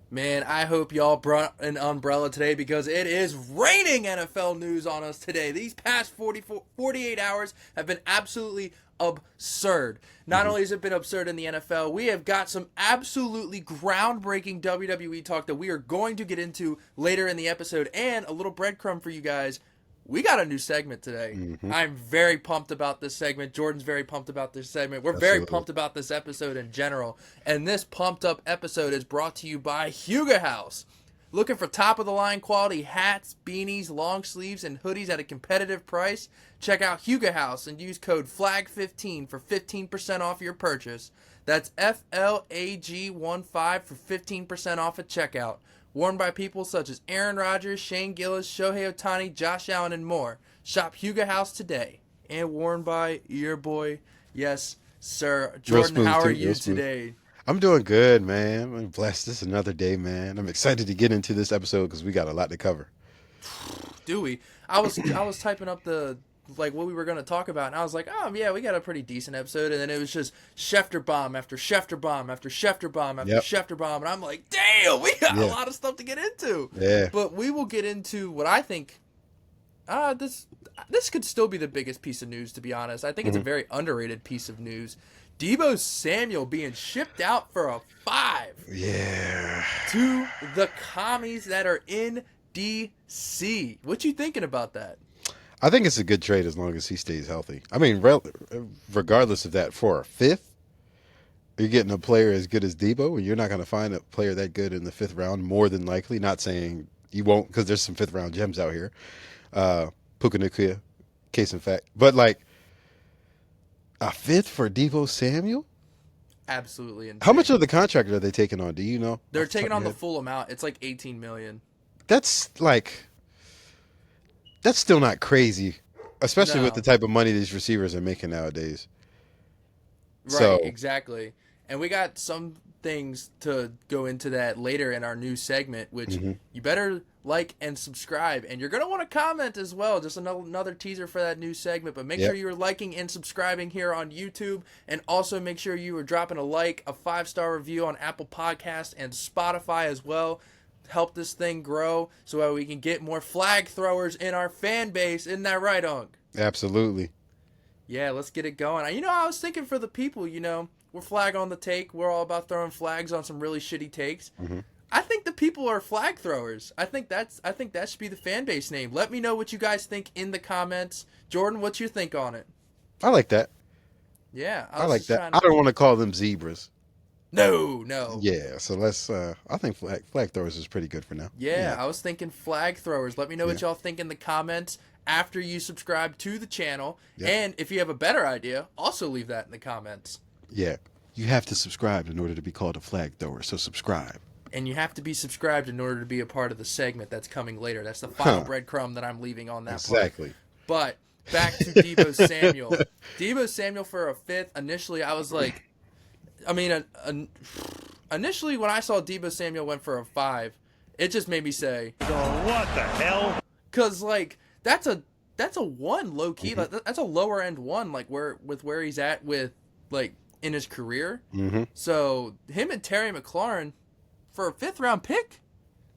Man, I hope y'all brought an umbrella today because it is raining NFL news on us today. These past 48 hours have been absolutely absurd. Not hmm only has it been absurd in the NFL, we have got some absolutely groundbreaking WWE talk that we are going to get into later in the episode, and a little breadcrumb for you guys. We got a new segment today. hmm I'm very pumped about this segment. Jordan's very pumped about this segment. We're very Absolutely. pumped about this episode in general. And this pumped up episode is brought to you by Huga House. Looking for top of the line quality hats, beanies, long sleeves, and hoodies at a competitive price? Check out Huga House and use code FLAG15 for 15% off your purchase. That's FLAG15 for 15% off at checkout. Worn by people such as Aaron Rodgers, Shane Gillis, Shohei Ohtani, Josh Allen, and more. Shop Huga House today. And worn by your boy, yes, sir. Real Jordan, smooth how are too. Real you smooth. today? I'm doing good, man. I'm blessed. This is another day, man. I'm excited to get into this episode because we got a lot to cover. Do we? I was typing up the like what we were going to talk about, and I was like, oh yeah, we got a pretty decent episode, and then it was just Schefter bomb after Schefter bomb after Schefter bomb after Yep. Schefter bomb, and I'm like, damn, we got a Yeah. lot of stuff to get into. Yeah. But we will get into what I think. This could still be the biggest piece of news, to be honest. I think it's a hmm very underrated piece of news. Deebo Samuel being shipped out for a 5 Yeah. to the commies that are in DC. What you thinking about that? I think it's a good trade as long as he stays healthy. I mean, regardless of that, for a fifth, you're getting a player as good as Debo, and you're not going to find a player that good in the fifth round, more than likely. Not saying you won't, because there's some fifth round gems out here. Puka Nacua, case in fact. But like a fifth for Deebo Samuel? Absolutely How much insane. of the contract are they taking on? Do you know? They're Off the top taking of on your the head? full amount. It's like 18 million. That's like that's still not crazy, especially with the No. type of money these receivers are making nowadays. Right, So, exactly. And we got some things to go into that later in our new segment, which mhm. you better like and subscribe. And you're going to want to comment as well. Just another teaser for that new segment. But make sure Yep. you're liking and subscribing here on YouTube. And also make sure you are dropping a like, a 5-star review on Apple Podcasts and Spotify as well. Help this thing grow so that we can get more flag throwers in our fan base. Isn't that right, Unk? Absolutely. Yeah, let's get it going. I was thinking for the people, we're flag on the take. We're all about throwing flags on some really shitty takes. hmm I think the people are flag throwers. I think that should be the fan base name. Let me know what you guys think in the comments. Jordan, what's your think on it? I like that. Yeah, I I was like just that. trying I to. don't want to call them zebras. No. Yeah, so let's. I think flag throwers is pretty good for now. Yeah, Yeah, I was thinking flag throwers. Let me know yeah, what y'all think in the comments after you subscribe to the channel. yeah, And if you have a better idea, also leave that in the comments. yeah. You have to subscribe in order to be called a flag thrower. So subscribe. And you have to be subscribed in order to be a part of the segment that's coming later. That's the final Huh? breadcrumb that I'm leaving on that part. Exactly. But back to Deebo Samuel. Deebo Samuel for a fifth. Initially, I was like, initially when I saw Deebo Samuel went for a 5, it just made me say, So what the hell? cause like that's a 1 low key. hmm Like, that's a lower end 1. Like where he's at with like in his career. hmm So him and Terry McLaurin for a 5th round pick.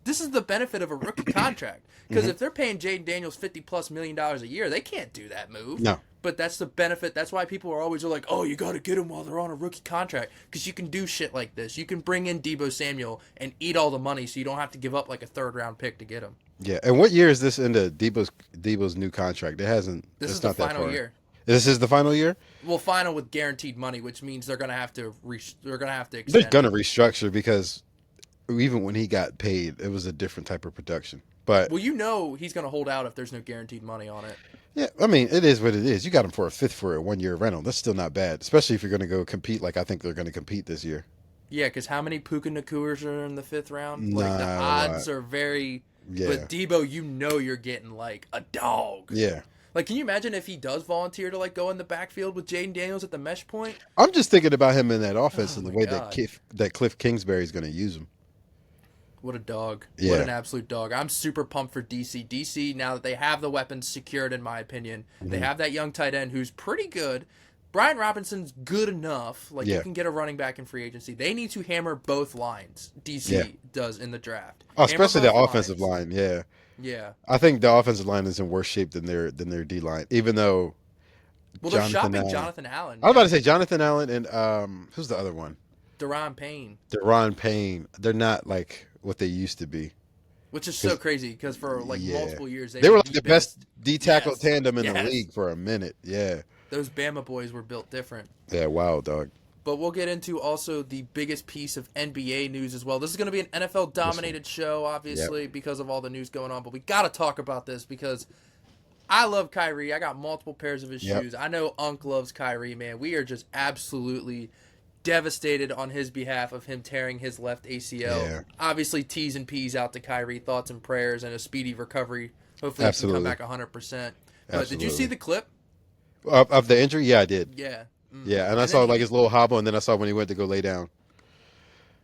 This is the benefit of a rookie contract. Because hmm if they're paying Jaden Daniels $50+ million a year, they can't do that move. No. But that's the benefit. That's why people are always like, oh, you got to get them while they're on a rookie contract. Because you can do shit like this. You can bring in Deebo Samuel and eat all the money so you don't have to give up like a 3rd round pick to get him. Yeah. And what year is this into Debo's new contract? It hasn't. This It's is the not that final far. year. This is the final year. Well, final with guaranteed money, which means they're gonna have to They're extend gonna it. restructure because even when he got paid, it was a different type of production. But Well, he's gonna hold out if there's no guaranteed money on it. yeah, I mean, it is what it is. You got him for a fifth for a 1 year rental. That's still not bad, especially if you're going to go compete like I think they're going to compete this year. Yeah, because how many Puka Nakuras are in the 5th round? Like, the Nah, odds are very... Yeah, But Debo, you're getting, like, a dog. yeah. Like, can you imagine if he does volunteer to, like, go in the backfield with Jaden Daniels at the mesh point? I'm just thinking about him in that offense Oh, and the my way God. that Cliff Kingsbury is going to use him. What a dog. Yeah. What an absolute dog. I'm super pumped for DC. DC, now that they have the weapons secured, in my opinion, they Mhm. have that young tight end who's pretty good. Brian Robinson's good enough. Like, Yeah. you can get a running back in free agency. They need to hammer both lines. DC does in the draft. Oh, Hammer especially the both offensive lines. line. Yeah. Yeah. I think the offensive line is in worse shape than their D line, even though Well, they're Jonathan shopping Allen. Jonathan Allen. I was about to say Jonathan Allen and who's the other one? Deron Payne. Deron Payne. They're not like what they used to be. Which is so crazy because for like Yeah. multiple years They were like the best D tackle Yes. tandem in the Yes. league for a minute. Yeah. Those Bama boys were built different. Yeah. Wow, dog. But we'll get into also the biggest piece of NBA news as well. This is going to be an NFL-dominated show, obviously, because of all the news going on. But we got to talk about this because I love Kyrie. I got multiple pairs of his shoes. I know Unc loves Kyrie, man. We are just absolutely devastated on his behalf of him tearing his left ACL. Yeah. Obviously, T's and P's out to Kyrie. Thoughts and prayers and a speedy recovery. Hopefully he can come back 100%. But did you see the clip? Of the injury? Yeah, I did. Yeah. Yeah, and I saw like his little hobble, and then I saw when he went to go lay down.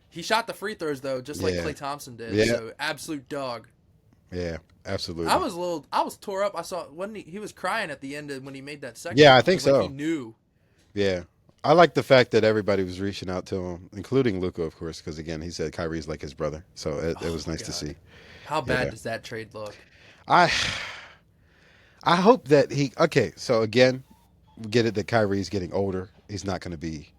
He shot the free throws, though, just like Yeah. Klay Thompson did. Yeah. So, absolute dog. Yeah, absolutely. I was tore up. I saw when he was crying at the end when he made that second. Yeah, I one. think Like, so. He knew. Yeah. I like the fact that everybody was reaching out to him, including Luka, of course, because, again, he said Kyrie's like his brother. So it was nice to see. How bad Yeah. does that trade look? I hope that he – okay, so, again, we get it that Kyrie's getting older. He's not going to be,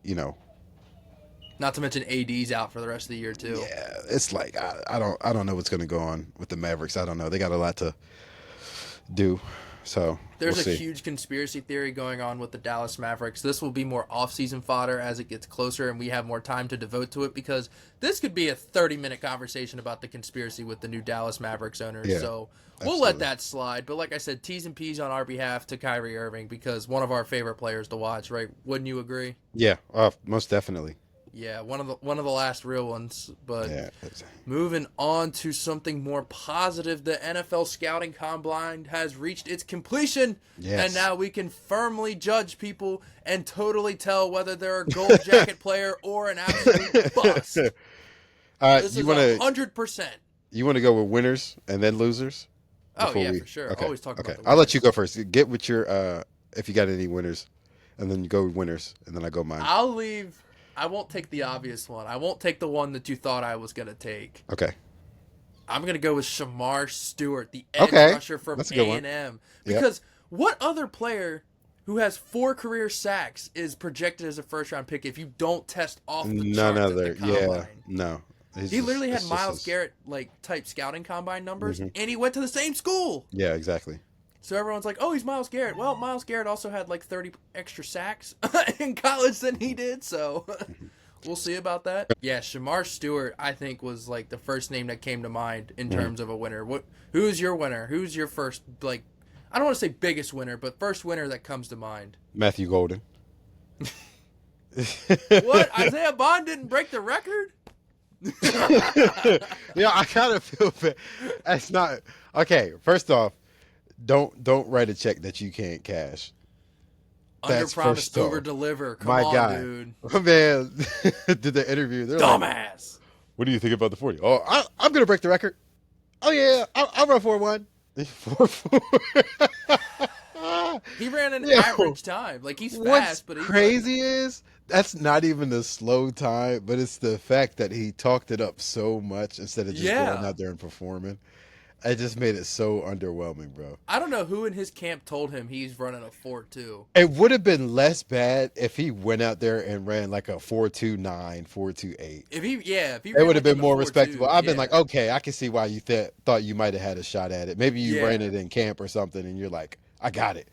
Not to mention AD's out for the rest of the year too. yeah, it's like I don't know what's going to go on with the Mavericks. I don't know. They got a lot to do. So There's we'll a see. huge conspiracy theory going on with the Dallas Mavericks. This will be more off-season fodder as it gets closer and we have more time to devote to it because this could be a 30-minute conversation about the conspiracy with the new Dallas Mavericks owners. Yeah, So we'll let that slide. But like I said, T's and P's on our behalf to Kyrie Irving because one of our favorite players to watch, right? Wouldn't you agree? Yeah, most definitely. Yeah, one of the last real ones. But Yeah. moving on to something more positive, the NFL scouting combine has reached its completion, Yes. and now we can firmly judge people and totally tell whether they're a gold jacket player or an absolute bust. This You is want to 100%. go with winners and then losers? Oh before yeah, we- for sure. Okay. Always talk Okay, about the I'll let you winners. go first. Get with your if you got any winners, and then you go with winners, and then I go mine. I'll leave. I won't take the obvious one. I won't take the one that you thought I was gonna take. Okay. I'm gonna go with Shamar Stewart, the edge Okay, rusher from that's a good one. A&M. Yep. Because what other player who has 4 career sacks is projected as a first-round pick if you don't test off the None charts other. at the Yeah. combine? No. He literally had Myles Garrett type scouting combine numbers, Mm-hmm. and he went to the same school. Yeah, exactly. So everyone's like, "Oh, he's Myles Garrett." Well, Myles Garrett also had 30 extra sacks in college than he did, so we'll see about that. Yeah, Shamar Stewart, I think, was the first name that came to mind in terms of a winner. Who's your winner? Who's your first I don't want to say biggest winner, but first winner that comes to mind? Matthew Golden. What? Isaiah Bond didn't break the record? Yeah, I kind of feel bad. That's not okay. First off, don't write a check that you can't cash. Under That's promise, first off. over deliver. Come My on, guy, dude. my man, did the interview. They're like, Dumbass. "What do you think about the 40?" Oh, I'm gonna break the record. Oh yeah, I'll run 4-1. 4-4. He ran an Yo, average time. He's fast, What's but he's crazy is that's not even a slow time, but it's the fact that he talked it up so much instead of just going out there and performing. It just made it so underwhelming, bro. I don't know who in his camp told him he's running a 4.2. It would have been less bad if he went out there and ran like a 4.29, 4.28. If he It ran would have been a more 4.2, respectable. I've been yeah. like, okay, I can see why you thought you might have had a shot at it. Maybe you Yeah. ran it in camp or something, and you're like, I got it.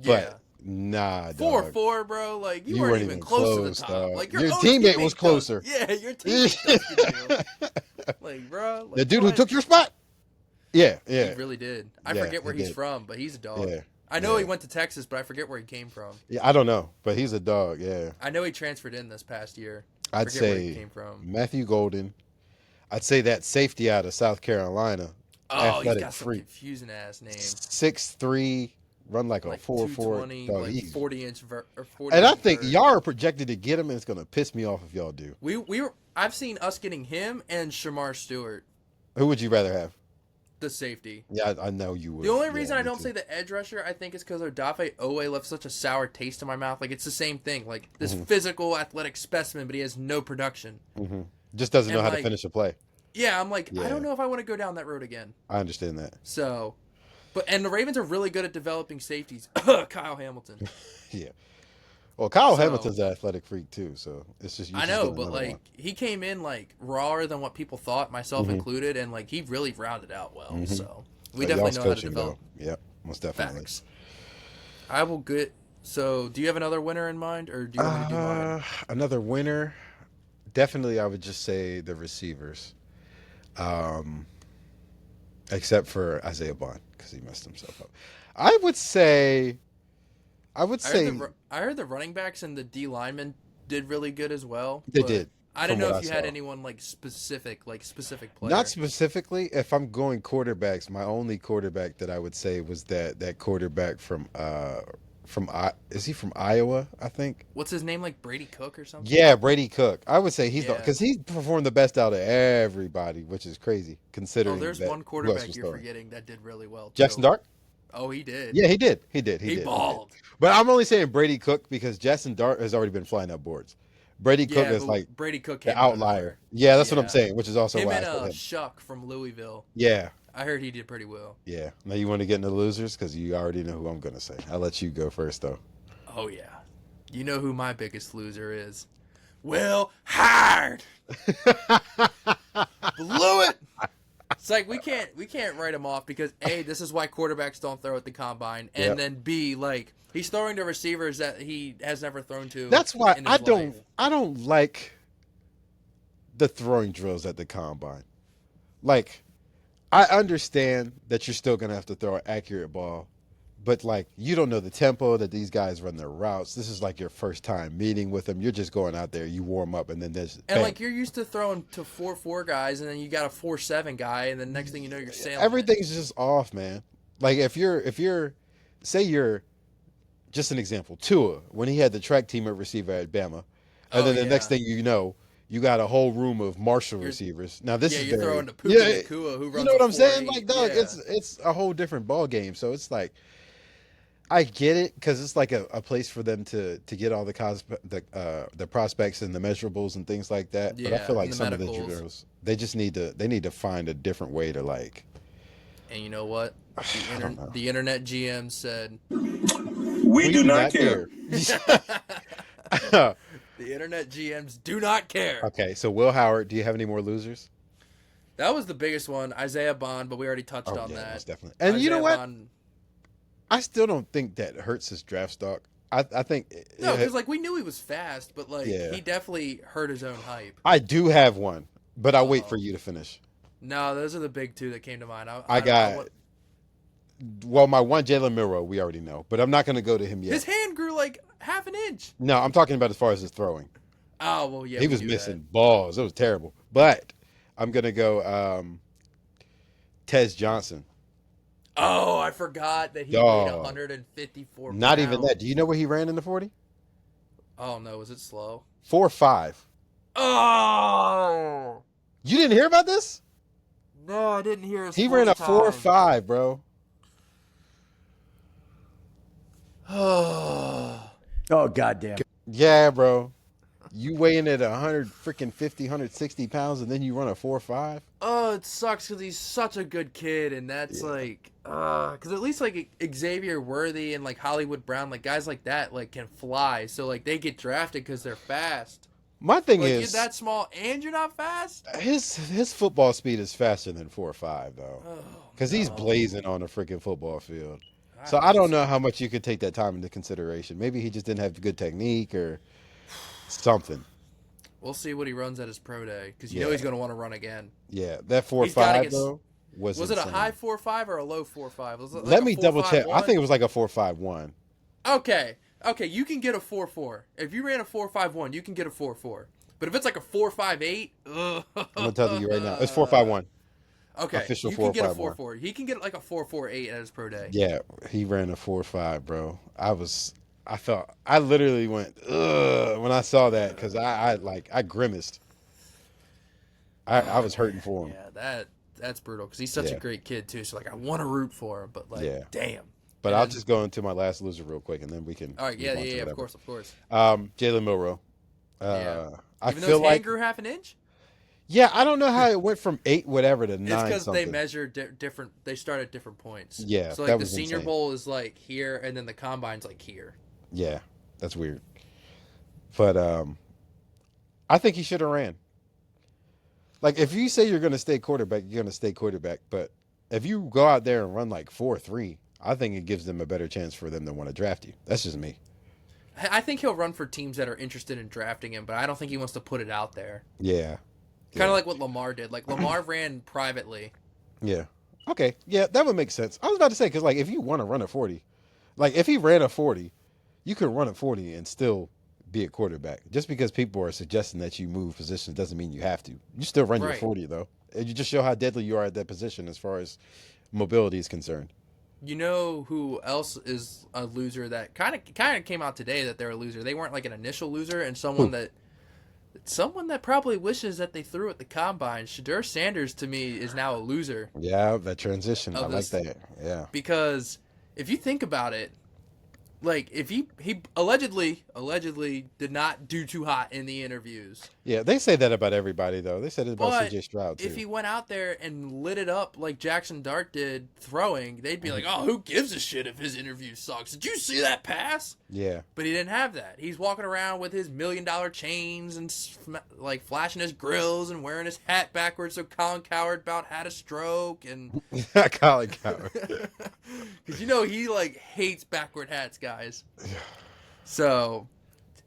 Yeah. But nah, 4.4, bro. You weren't even close to the top. dog. Your Your own teammate was dusted closer. Yeah, your teammate dusted you. Bro. The dude who what? took your spot? Yeah. He really did. I Yeah, forget where he he's did. from, but he's a dog. Yeah. I know Yeah. he went to Texas, but I forget where he came from. Yeah, I don't know, but he's a dog, yeah. I know he transferred in this past year. I'd Forget where he say came from. Matthew Golden. I'd say that safety out of South Carolina. Oh, he's athletic got some freak. confusing ass name. 6'3", run like a 4'4". 220, Dog, he's- 40-inch or 40. And I think y'all are projected to get him, and it's going to piss me off if y'all do. I've seen us getting him and Shamar Stewart. Who would you rather have? The safety. Yeah, I know you would. The only Yeah, reason I me don't too. say the edge rusher, I think, is because Odafe Owe left such a sour taste in my mouth. Like, it's the same thing. Like, this physical, athletic specimen, but he has no production. Just doesn't know And, how to like, finish a play. yeah, I'm like, I Yeah. don't know if I want to go down that road again. I understand that. So, and the Ravens are really good at developing safeties. Kyle Hamilton. Yeah. Well, Kyle So- Hamilton's an athletic freak too, so it's just you I just know, getting but another like one. he came in like rawer than what people thought, myself included, and like he really rounded out well. So we So definitely y'all's know how to coaching, develop though. Yep, most definitely. facts. I will get. So, do you have another winner in mind, or do you want me to do mine? Another winner. Definitely, I would just say the receivers. Except for Isaiah Bond because he messed himself up. I would say. I heard the running backs and the D linemen did really good as well. They but did, I didn't from know what if you I had saw. anyone like specific player. Not specifically. If I'm going quarterbacks, my only quarterback that I would say was that quarterback from is he from Iowa? I think. What's his name? Like Brady Cook or something? Yeah, Brady Cook. I would say Yeah. because he performed the best out of everybody, which is crazy Oh, considering there's that one who else quarterback was you're throwing. forgetting that did really well too. Jackson Dart. Oh, he did. Yeah, he did. He He balled. But I'm only saying Brady Cook because Jackson Dart has already been flying up boards. Brady Cook Yeah, is but like Brady Cook came the out of outlier. nowhere. Yeah, that's what I'm Yeah. saying, which is also Him why I and said him. Shuck from Louisville. Yeah, I heard he did pretty well. yeah. Now you want to get into the losers because you already know who I'm gonna say. I'll let you go first though. Oh yeah, you know who my biggest loser is? Will Hard. Blew it. It's like we can't write him off because A, this is why quarterbacks don't throw at the combine, and Yep. then B, like he's throwing to receivers that he has never thrown to. That's why in his life. I don't like the throwing drills at the combine. Like, I understand that you're still gonna have to throw an accurate ball, but like you don't know the tempo that these guys run their routes. This is like your first time meeting with them. You're just going out there, you warm up, and then there's And bam. like you're used to throwing to 4-4 guys, and then you got a 4-7 guy, and then next thing you know, you're sailing. Everything's just off, man. Like if you're say you're just an example, Tua, when he had the track team at receiver at Bama, and then the next thing you know, you got a whole room of Marshall receivers. Now this is you're very, throwing to Puka Nacua, who runs. you know what a I'm saying? 4.8. Like, dog, Yeah. it's a whole different ball game. So it's like, I get it because it's like a place for them to get all the prospects and the measurables and things like that. But I Yeah, feel like and the some of the medicals. drills, they need to find a different way to like. And you know what? I don't know. The internet GM said We do not care. the internet GMs do not care. Okay, so Will Howard, do you have any more losers? That was the biggest one, Isaiah Bond, but we already touched on yeah, that. most definitely. And you know Isaiah what? Bond, I still don't think that hurts his draft stock. I think no, because like we knew he was fast, but like Yeah. he definitely hurt his own hype. I do have one, but I'll wait for you to finish. No, those are the big two that came to mind. Well, my one, Jalen Milroe, we already know, but I'm not going to go to him yet. His hand grew like half an inch. No, I'm talking about as far as his throwing. Oh well, yeah, He we was knew missing balls. It was terrible. But I'm going to go Tez Johnson. That. Oh, I forgot that he Dog. weighed 154 Not pounds. even that. Do you know where he ran in the 40? Oh no, was it slow? 4.5. Oh You didn't hear about this? no, I didn't hear his. He ran a 4.5, 4.5, bro. Oh, goddamn. Yeah, bro. You weighing at 160 pounds, and then you run a 4.5? oh, it sucks because he's such a good kid, and that's like, because at least like Xavier Worthy and like Hollywood Brown, like guys like that, like can fly, so like they get drafted because they're fast. My thing Like you're is, that small and you're not fast. his football speed is faster than 4.5, though, Oh, because he's no. blazing on a freaking football field. So I don't know how much you could take that time into consideration. Maybe he just didn't have good technique or something. We'll see what he runs at his pro day because you Yeah. know he's going to want to run again. Yeah, that He's gotta 4.5 get- though was Was it a insane. high 4.5 or a low 4.5? Was it like Let a me double check. I 4.51? think it was like a 4.51. Okay, you can get a 4.4. If you ran a 4.51, you can get a 4.4. But if it's like a 4.58, I'm gonna tell you right now, it's 4.51. Okay, Official you can get a 4.51. 4.4. He can get like a 4.48 at his pro day. Yeah, he ran a 4.5, bro. I literally went ugh when I saw that because I grimaced. I was hurting for him. Yeah, that that's brutal because he's such a great kid too. So like I want to root for him, but like damn. But I'll just go into my last loser real quick, and then we can. All right, yeah, of course. Jalen Milroe. I Even though feel his hand like grew half an inch. Yeah, I don't know how it went from 8 whatever to 9 It's because something. they measure different. They start at different points. Yeah, so that like the was Senior insane. Bowl is like here, and then the Combine's like here. Yeah, that's weird. But I think he should have ran. Like, if you say you're going to stay quarterback, you're going to stay quarterback. But if you go out there and run like 4.3, I think it gives them a better chance for them to want to draft you. That's just me. I think he'll run for teams that are interested in drafting him, but I don't think he wants to put it out there. Yeah. Kind of like what Lamar did. Like, Lamar ran privately. Yeah. Okay. Yeah, that would make sense. I was about to say, because, like, if you want to run a 40, like, if he ran a 40, you could run a 40 and still be a quarterback. Just because people are suggesting that you move positions doesn't mean you have to. You still run your 40, though. And you just show how deadly you are at that position as far as mobility is concerned. You know who else is a loser that kind of came out today that they're a loser? They weren't like an initial loser, and someone that probably wishes that they threw at the Combine. Shedeur Sanders, to me, is now a loser. Yeah, that transition. I like that. Yeah. Because if you think about it, like, if he allegedly did not do too hot in the interviews. Yeah, they say that about everybody, though. They said it about C.J. Stroud, too. If he went out there and lit it up like Jackson Dart did throwing, they'd be like, oh, who gives a shit if his interview sucks? Did you see that pass? Yeah. But he didn't have that. He's walking around with his $1 million chains and, like, flashing his grills and wearing his hat backwards so Colin Cowherd about had a stroke. And Colin Cowherd. Because, you know, he, like, hates backward hats, guys. So,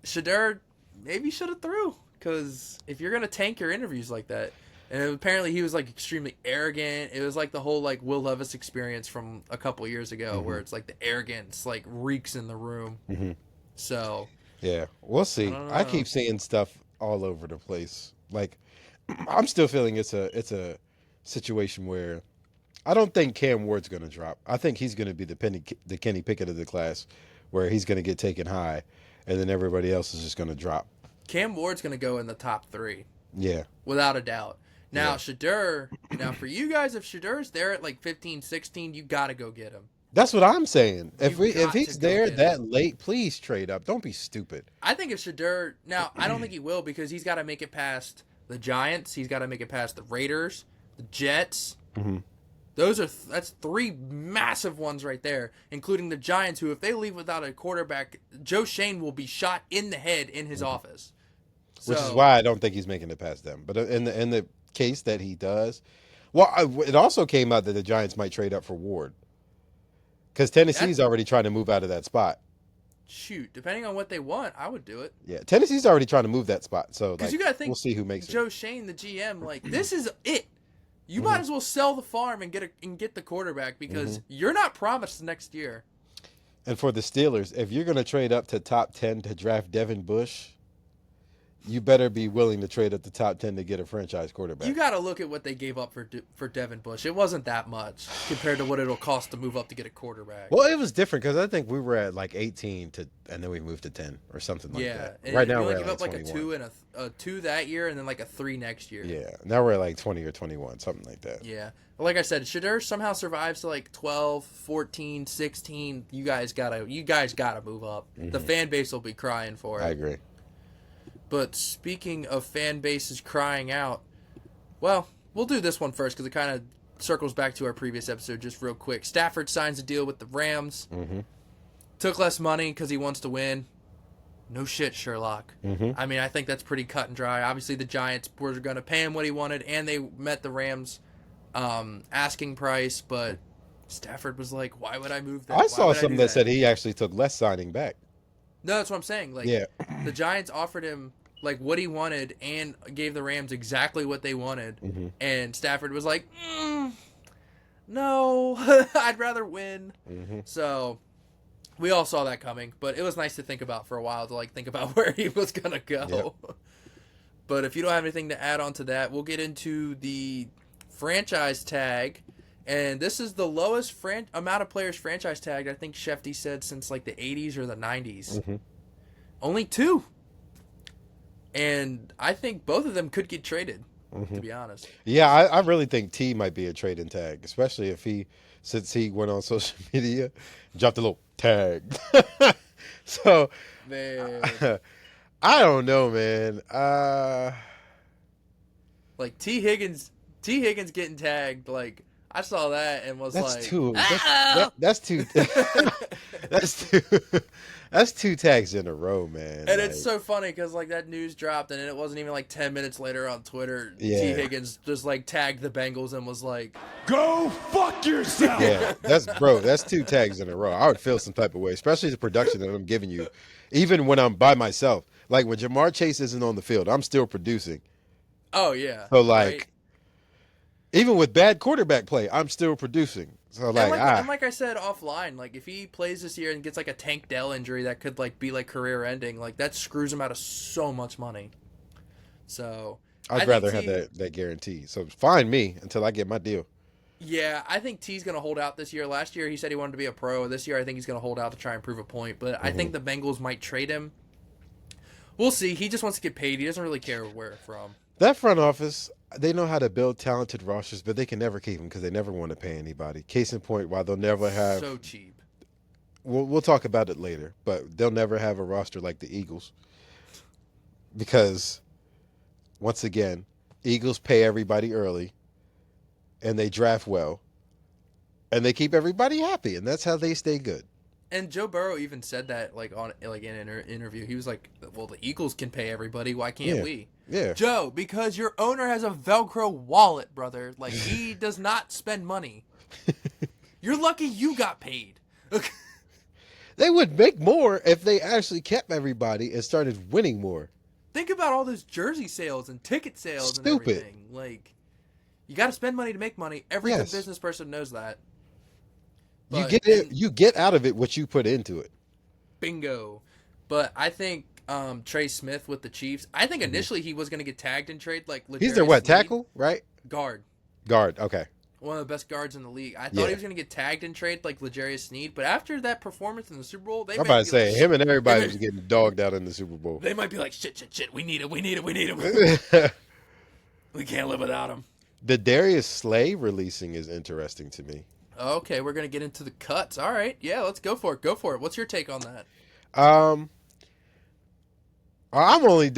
Shedeur maybe should have threw. Because if you're going to tank your interviews like that, and apparently he was, like, extremely arrogant. It was like the whole, like, Will Levis experience from a couple years ago where it's like the arrogance, like, reeks in the room. So. Yeah, we'll see. I keep seeing stuff all over the place. Like, I'm still feeling it's a situation where I don't think Cam Ward's going to drop. I think he's going to be the Kenny Pickett of the class, where he's going to get taken high, and then everybody else is just going to drop. Cam Ward's going to go in the top 3. Yeah. Without a doubt. Now, Shedeur, for you guys, if Shedeur's there at like 15, 16, you got to go get him. That's what I'm saying. If he's there that late, please trade up. Don't be stupid. I think if Shedeur, now, I don't think he will because he's got to make it past the Giants. He's got to make it past the Raiders, the Jets. That's 3 massive ones right there, including the Giants, who, if they leave without a quarterback, Joe Shane will be shot in the head in his office. Which is why I don't think he's making it past them. But in the case that he does, well, it also came out that the Giants might trade up for Ward because Tennessee's already trying to move out of that spot. Shoot, depending on what they want, I would do it. Yeah, Tennessee's already trying to move that spot. So you gotta think, we'll see who makes Joe Shane, the GM, like, this is it. You might as well sell the farm and get the quarterback because you're not promised next year. And for the Steelers, if you're going to trade up to top 10 to draft Devin Bush, you better be willing to trade up the top 10 to get a franchise quarterback. You got to look at what they gave up for Devin Bush. It wasn't that much compared to what it'll cost to move up to get a quarterback. Well, it was different because I think we were at like 18 and then we moved to 10 or something like that. And right now we're gave at up like a 2 and a 2 that year and then like a 3 next year. Yeah, now we're at like 20 or 21, something like that. Yeah. Like I said, Shedeur somehow survives to like 12, 14, 16. You guys gotta move up. The fan base will be crying for it. I agree. But speaking of fan bases crying out, well, we'll do this one first because it kind of circles back to our previous episode just real quick. Stafford signs a deal with the Rams. Took less money because he wants to win. No shit, Sherlock. I mean, I think that's pretty cut and dry. Obviously, the Giants were going to pay him what he wanted, and they met the Rams' asking price, but Stafford was like, why would I move that? I saw something that said he actually took less signing back. No, that's what I'm saying. Like, the Giants offered him like what he wanted and gave the Rams exactly what they wanted. And Stafford was like, no, I'd rather win. So we all saw that coming, but it was nice to think about for a while to like think about where he was going to go. But if you don't have anything to add on to that, we'll get into the franchise tag. And this is the lowest amount of players franchise tagged, I think Shefty said, since like the 80s or the 90s. Only 2. And I think both of them could get traded. to be honest. Yeah, I really think T might be a trading tag, especially if since he went on social media, dropped a little tag. So Man. I don't know, man. Like T Higgins getting tagged, like I saw that and was That's like, two. ah! That's two. That's two. That's two tags in a row, man. And Like, it's so funny because like that news dropped and it wasn't even like 10 minutes later on Twitter. Yeah. T Higgins just like tagged the Bengals and was like, Go fuck yourself. yeah, that's two tags in a row. I would feel some type of way, especially the production that I'm giving you, even when I'm by myself. Like when Jamar Chase isn't on the field, I'm still producing. "Oh yeah." So like, right? even with bad quarterback play, I'm still producing. So like, And like I said offline, like if he plays this year and gets like a Tank Dell injury that could like be like career ending, like that screws him out of so much money. So I'd I rather think have that guarantee. So find me until I get my deal. Yeah, I think T's going to hold out this year. Last year he said he wanted to be a pro. This year I think he's going to hold out to try and prove a point. But I think the Bengals might trade him. We'll see. He just wants to get paid. He doesn't really care where from. That front office, they know how to build talented rosters, but they can never keep them because they never want to pay anybody. Case in point, while they'll never have. So cheap. We'll talk about it later, but they'll never have a roster like the Eagles because, once again, Eagles pay everybody early, and they draft well, and they keep everybody happy, and that's how they stay good. And Joe Burrow even said that like on like in an interview. He was like, "Well, the Eagles can pay everybody. Why can't we?" Yeah. Joe, because your owner has a Velcro wallet, brother. Like he does not spend money. You're lucky you got paid. They would make more if they actually kept everybody and started winning more. Think about all those jersey sales and ticket sales and everything. Like, you got to spend money to make money. Every good business person knows that. But, You get out of it what you put into it. Bingo. But I think Trey Smith with the Chiefs. I think initially he was going to get tagged in trade. Like He's their what, tackle, right? Guard. Okay. One of the best guards in the league. I thought Yeah. he was going to get tagged in trade like L'Jarius Sneed, but after that performance in the Super Bowl, I'm about to say him and everybody was getting dogged out in the Super Bowl. They might be like, shit. We need him. We can't live without him. The Darius Slay releasing is interesting to me. Okay, we're gonna get into the cuts. All right, yeah, let's go for it. What's your take on that? I only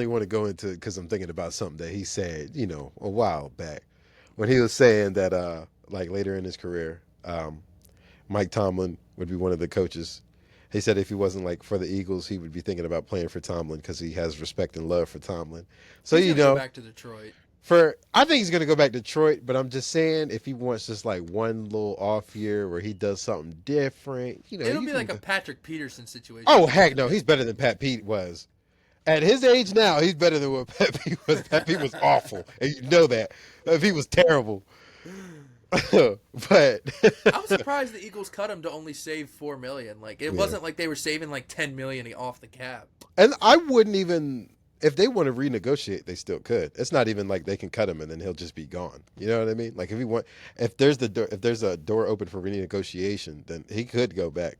want to go into it because I'm thinking about something that he said, a while back when he was saying that, like later in his career, Mike Tomlin would be one of the coaches. He said if he wasn't like for the Eagles, he would be thinking about playing for Tomlin because he has respect and love for Tomlin. So He's gonna go back to Detroit. I think he's going to go back to Detroit, but I'm just saying if he wants just like one little off year where he does something different, It'll be like a Patrick Peterson situation. Oh, heck no. He's better than Pat Pete was. At his age now, he's better than what Pat Pete was. Pat Pete was awful, and you know that. He was terrible. But I'm surprised the Eagles cut him to only save $4 million. Like it wasn't like they were saving like $10 million off the cap. And I wouldn't even. If they want to renegotiate, they still could. It's not even like they can cut him and then he'll just be gone. You know what I mean? Like if there's a door open for renegotiation, then he could go back.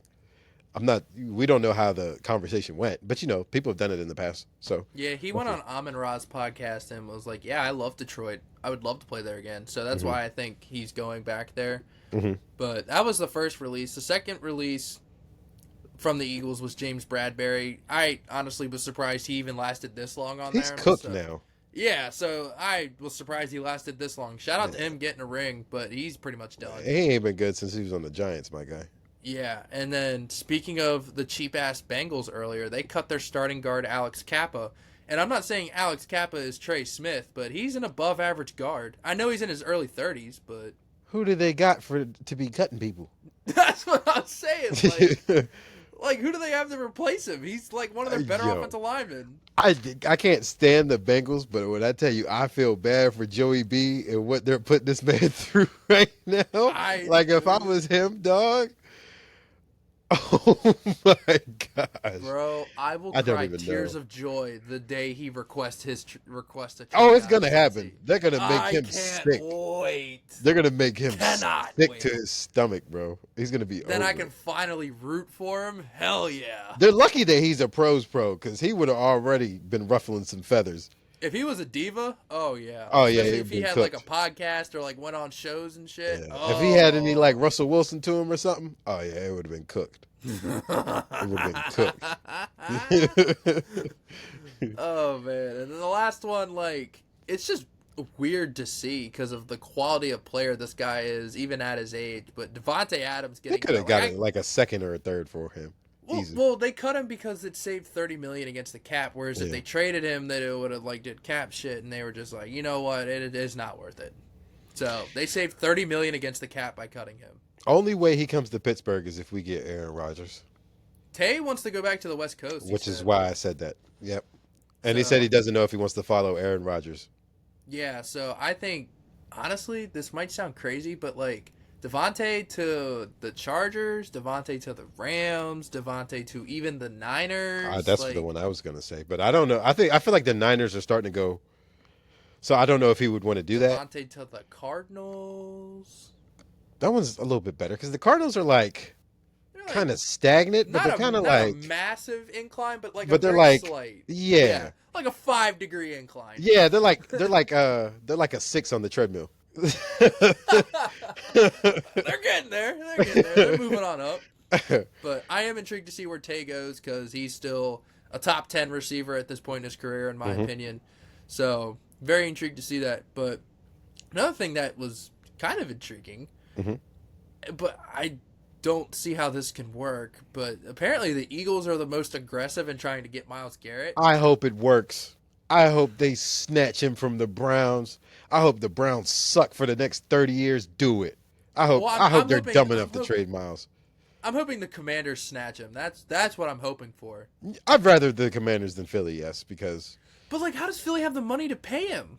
We don't know how the conversation went, but people have done it in the past. So yeah, he went on Amon Ra's podcast and was like, "Yeah, I love Detroit. I would love to play there again." So that's why I think he's going back there. But that was the first release. The second release from the Eagles was James Bradbury. I honestly was surprised he even lasted this long on there. He's cooked now. Yeah, so I was surprised he lasted this long. Shout out to him getting a ring, but he's pretty much done. He ain't been good since he was on the Giants, my guy. Yeah, and then speaking of the cheap-ass Bengals earlier, they cut their starting guard Alex Kappa. And I'm not saying Alex Kappa is Trey Smith, but he's an above-average guard. I know he's in his early 30s, but... Who do they got to be cutting people? That's what I'm saying, Like, who do they have to replace him? He's like one of their better offensive linemen. I can't stand the Bengals, but when I tell you, I feel bad for Joey B and what they're putting this man through right now. If I was him, dog. Oh my gosh, bro! I will cry tears of joy the day he requests a trade. Oh, it's gonna happen. They're gonna make him sick. Wait. They're gonna make him sick to his stomach, bro. He's gonna be. Then I can finally root for him. Hell yeah! They're lucky that he's a pro's pro because he would have already been ruffling some feathers. If he was a diva, oh yeah. Oh yeah, Especially he'd if he been had like a cooked. podcast or like went on shows and shit. Yeah. If he had any like Oh. Russell Wilson to him or something, oh yeah, it would have been cooked. It would have been cooked. Oh man, and then the last one, like, it's just weird to see because of the quality of player this guy is, even at his age. But Devonte Adams They getting could have cut, got it like a second or a third for him. Easy. well, they cut him because it saved $30 million against the cap. Whereas if Yeah. they traded him, that it would have like did cap shit, and they were just like, you know what, it is not worth it. So they saved $30 million against the cap by cutting him. Only way he comes to Pittsburgh is if we get Aaron Rodgers, Tay wants to go back to the West Coast, which is why I said that. Yep. And he So- said he doesn't know if he wants to follow Aaron Rodgers. Yeah, so I think, honestly, this might sound crazy, but like Devontae to the Chargers, Devontae to the Rams, Devontae to even the Niners. That's like, the one I was going to say, but I don't know. I feel like the Niners are starting to go. So I don't know if he would want to do that. Devontae to the Cardinals. That one's a little bit better because the Cardinals are like They're, like, kind of stagnant, but not they're a- kind of not like a massive incline, but like but a they're very like- slight. yeah. Like a 5-degree incline. Yeah, they're like a 6 on the treadmill. They're getting there. They're getting there. They're moving on up. But I am intrigued to see where Tay goes because he's still a top 10 receiver at this point in his career, in my opinion. So, very intrigued to see that. But another thing that was kind of intriguing, but I don't see how this can work. But apparently, the Eagles are the most aggressive in trying to get Myles Garrett. I hope it works. I hope they snatch him from the Browns. I hope the Browns suck for the next 30 years. Do it. I hope. Well, I hope I'm they're hoping- dumb I'm enough to hoping- trade Miles. I'm hoping the Commanders snatch him. That's what I'm hoping for. I'd rather the Commanders than Philly. Yes, because But like, how does Philly have the money to pay him?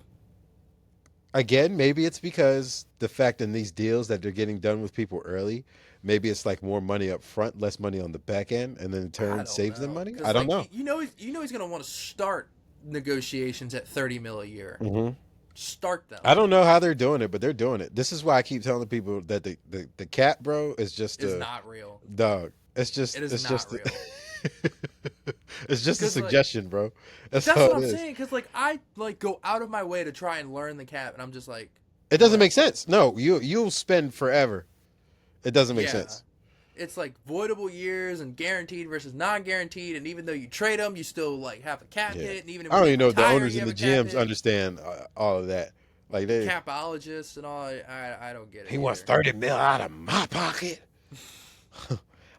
again, maybe it's because the fact in these deals that they're getting done with people early. Maybe it's like more money up front, less money on the back end, and then in I turn don't saves know. them money. 'Cause, I don't like, know. You know he's gonna want to start negotiations at $30 million a year. Mm-hmm. Start them. I don't know how they're doing it, but they're doing it. This is why I keep telling people that the cap, bro, is just It's a not real. dog. It's just It is it's not just real. it's just a 'Cause, like, suggestion, bro. That's That's all what it I'm is. saying. Because like I like go out of my way to try and learn the cap, and I'm just like, It doesn't make sense. No, you'll spend forever. It doesn't make yeah. sense. It's like voidable years and guaranteed versus non-guaranteed, and even though you trade them, you still like have a cap Yeah. hit, and even if I don't you even know if the retire, owners you and have the a cap GMs hit. understand all of that. Like they, Capologists and all. I don't get it. he wants either. 30 mil out of my pocket.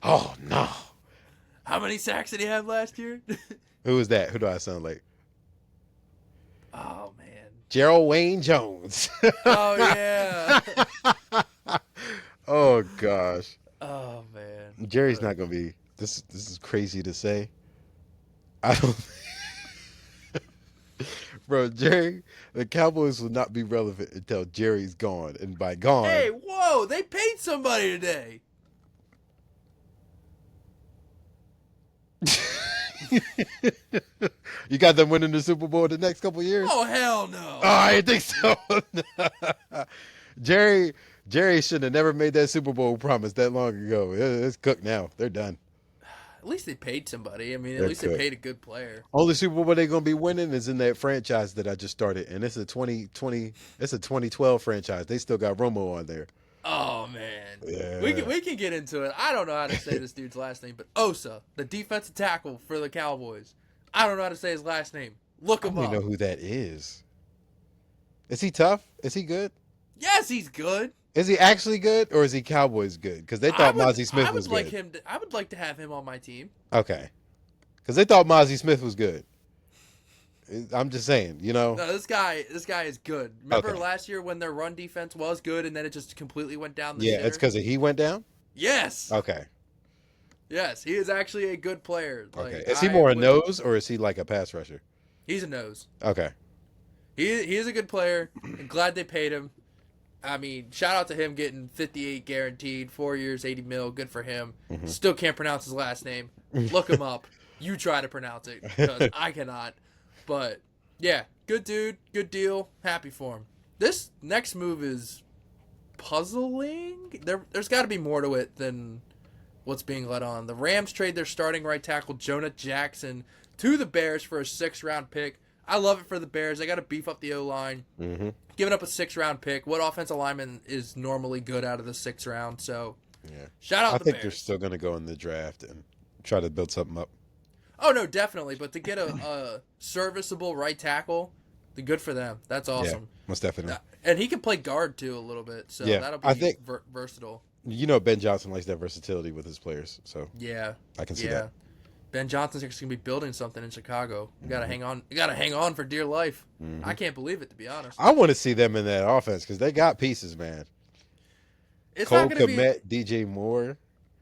Oh no! How many sacks did he have last year? Who is that? Who do I sound like? Oh man. Gerald Wayne Jones. Oh yeah. Oh gosh, Oh man. Jerry's not gonna be. This is crazy to say. I don't. Bro, Jerry, the Cowboys will not be relevant until Jerry's gone, and by gone, Hey, whoa! They paid somebody today. you got them winning the Super Bowl the next couple years. Oh hell no! Oh, I didn't think so. Jerry should have never made that Super Bowl promise that long ago. It's cooked now. They're done. At least they paid somebody. I mean, at They're least good. they paid a good player. Only Super Bowl they're gonna be winning is in that franchise that I just started, and it's a 2020. It's a 2012 franchise. They still got Romo on there. Oh man. Yeah. We can get into it. I don't know how to say this dude's last name, but Osa, the defensive tackle for the Cowboys. I don't know how to say his last name. Look I him don't up. even know who that is. Is he tough? Is he good? Yes, he's good. Is he actually good, or is he Cowboys good? Because they thought Mozzie Smith was good. I would like to have him on my team. Okay. Because they thought Mozzie Smith was good. I'm just saying, you know. No, this guy is good. Remember Okay. last year when their run defense was good and then it just completely went down the Yeah, shitter? it's because he went down? Yes. Okay. Yes, he is actually a good player. Like, Okay. Is he I more a would- nose, or is he like a pass rusher? He's a nose. Okay. He is a good player. I'm glad they paid him. I mean, shout out to him getting 58 guaranteed, 4 years, 80 mil. Good for him. Mm-hmm. Still can't pronounce his last name. Look him up. You try to pronounce it because I cannot. But yeah, good dude, good deal. Happy for him. This next move is puzzling. There's got to be more to it than what's being let on. The Rams trade their starting right tackle Jonah Jackson to the Bears for a 6th-round pick. I love it for the Bears. They got to beef up the O-line. Mm-hmm. Giving up a 6th-round pick. What offensive lineman is normally good out of the 6th round? So, Yeah. shout out I the think Bears. they're still going to go in the draft and try to build something up. Oh, no, definitely. But to get a serviceable right tackle, good for them. That's awesome. Yeah, most definitely. And he can play guard, too, a little bit. So Yeah, that'll I be think- versatile. You know, Ben Johnson likes that versatility with his players, so Yeah. I can see that. Ben Johnson's actually going to be building something in Chicago. You got to hang on. You got to hang on for dear life. I can't believe it, to be honest. I want to see them in that offense because they got pieces, man. It's Cole not going to be. Kmet, DJ Moore.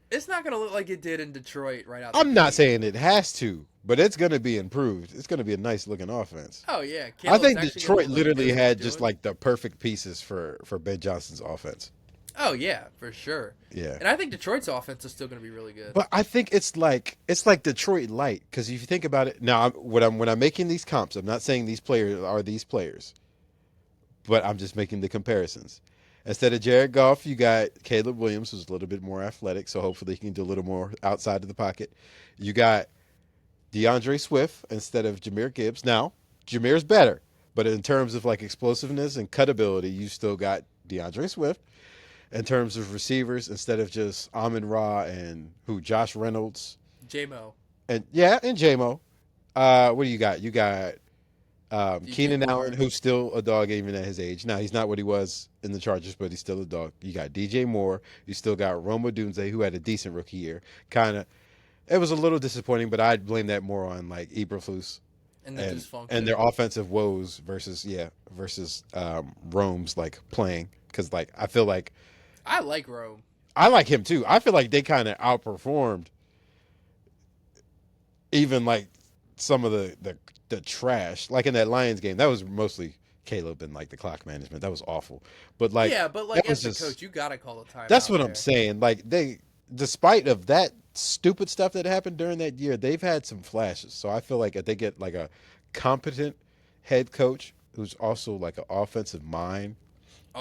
It's not going to look like it did in Detroit right out. I'm not saying it has to, but it's going to be improved. It's going to be a nice looking offense. Oh yeah, I think Caleb's actually Detroit gonna look like literally he knows what had he's just doing. like the perfect pieces for Ben Johnson's offense. Oh yeah, for sure. Yeah. And I think Detroit's offense is still going to be really good. But I think it's like Detroit light because if you think about it now, when I'm making these comps, I'm not saying these players are these players, but I'm just making the comparisons. Instead of Jared Goff, you got Caleb Williams, who's a little bit more athletic, so hopefully he can do a little more outside of the pocket. You got DeAndre Swift instead of Jahmyr Gibbs. Now, Jahmyr's better, but in terms of like explosiveness and cutability, you still got DeAndre Swift. In terms of receivers, instead of just Amon-Ra and Josh Reynolds. J-Mo. And J-Mo. What do you got? You got Keenan Moore. Allen, who's still a dog even at his age. Now, he's not what he was in the Chargers, but he's still a dog. You got DJ Moore. You still got Roma Dunze, who had a decent rookie year. It was a little disappointing, but I'd blame that more on like Eberflus And the dysfunction. and their offensive woes versus Rome's like playing. Because like I feel like I like Rome. I like him too. I feel like they kind of outperformed even like some of the trash. Like in that Lions game, that was mostly Caleb and like the clock management. That was awful. But like But like that was as a coach, you got to call a timeout. that's what there. I'm saying. Like they, despite of that stupid stuff that happened during that year, they've had some flashes. So I feel like if they get like a competent head coach who's also like an offensive mind,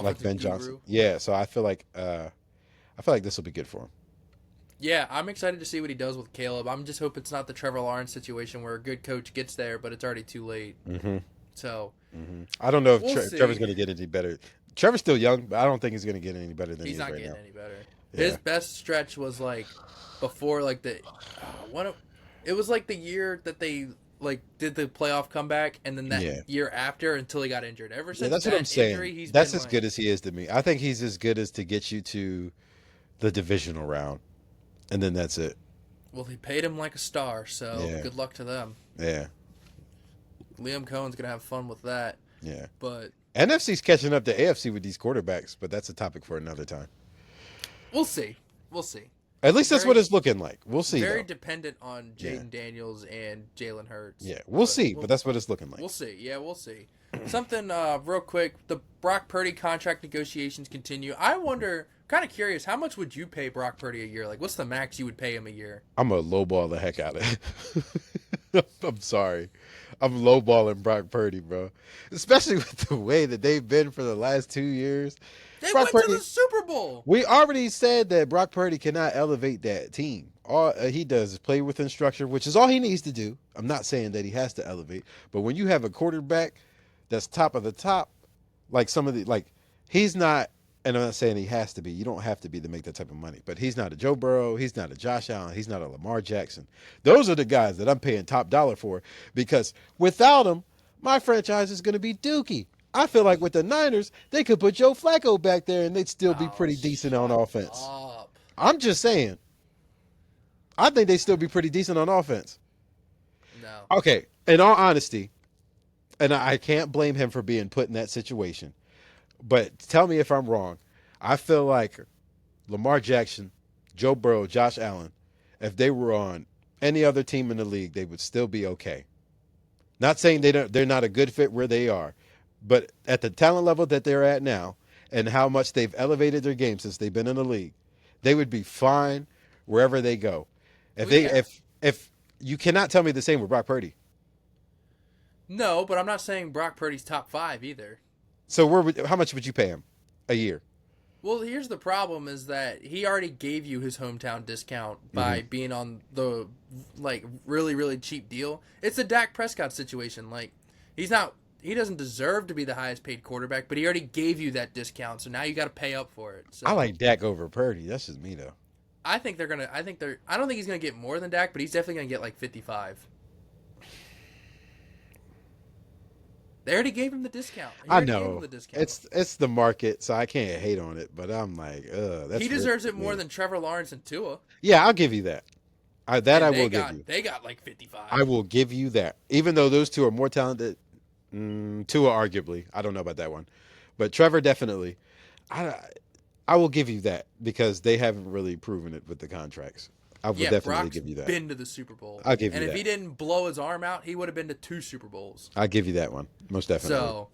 like Ben Johnson. Yeah, so I feel like this will be good for him. Yeah, I'm excited to see what he does with Caleb. I'm just hoping it's not the Trevor Lawrence situation where a good coach gets there, but it's already too late. Mm-hmm. So I don't know if We'll see. Trevor's going to get any better. Trevor's still young, but I don't think he's going to get any better than he's he is not right getting now. any better. Yeah. His best stretch was like before like it was like the year that they like did the playoff comeback, and then that year after until he got injured. Ever since that's that what I'm saying. injury, That's been as like, good as he is to me. I think he's as good as to get you to the divisional round, and then that's it. Well, he paid him like a star, so good luck to them. Yeah, Liam Cohen's gonna have fun with that. yeah. But NFC's catching up to AFC with these quarterbacks, but that's a topic for another time. we'll see. We'll see. At least that's what it's looking like. We'll see. Very though. dependent on Jaden Daniels and Jalen Hurts. Yeah, we'll see, but that's what it's looking like. We'll see. Yeah, we'll see. Something real quick. The Brock Purdy contract negotiations continue. I wonder, kind of curious, how much would you pay Brock Purdy a year? Like, what's the max you would pay him a year? I'm a lowball the heck out of it. I'm sorry. I'm lowballing Brock Purdy, bro. Especially with the way that they've been for the last 2 years. They Brock went Purdy, to the Super Bowl. we already said that Brock Purdy cannot elevate that team. All he does is play within structure, which is all he needs to do. I'm not saying that he has to elevate, but when you have a quarterback that's top of the top, like some of the he's not, and I'm not saying he has to be. You don't have to be to make that type of money, but he's not a Joe Burrow, he's not a Josh Allen, he's not a Lamar Jackson. Those are the guys that I'm paying top dollar for because without him, my franchise is going to be dookie. I feel like with the Niners, they could put Joe Flacco back there and they'd still be pretty decent on offense. Up. I'm just saying. I think they still be pretty decent on offense. No. Okay, in all honesty, and I can't blame him for being put in that situation, but tell me if I'm wrong. I feel like Lamar Jackson, Joe Burrow, Josh Allen, if they were on any other team in the league, they would still be okay. Not saying they're not a good fit where they are, but at the talent level that they're at now and how much they've elevated their game since they've been in the league, they would be fine wherever they go. If you cannot tell me the same with Brock Purdy. No, but I'm not saying Brock Purdy's top 5 either. So how much would you pay him a year? Well, here's the problem is that he already gave you his hometown discount by being on the really, really cheap deal. It's a Dak Prescott situation. Like, He's not. He doesn't deserve to be the highest paid quarterback, but he already gave you that discount, so now you got to pay up for it. So I like Dak over Purdy. That's just me though. I think they're gonna. I think they're. I don't think he's gonna get more than Dak, but he's definitely gonna get like 55. They already gave him the discount. I know it's the market, so I can't hate on it. But I'm like, that's he deserves it more than Trevor Lawrence and Tua. Yeah, I'll give you that. I will give you. They got like 55. I will give you that. Even though those two are more talented, Tua arguably. I don't know about that one, but Trevor definitely. I will give you that because they haven't really proven it with the contracts. I will definitely Brock's give you that. Been to the Super Bowl. I'll give you that. And if he didn't blow his arm out, he would have been to 2 Super Bowls. I'll give you that one. Most definitely. So,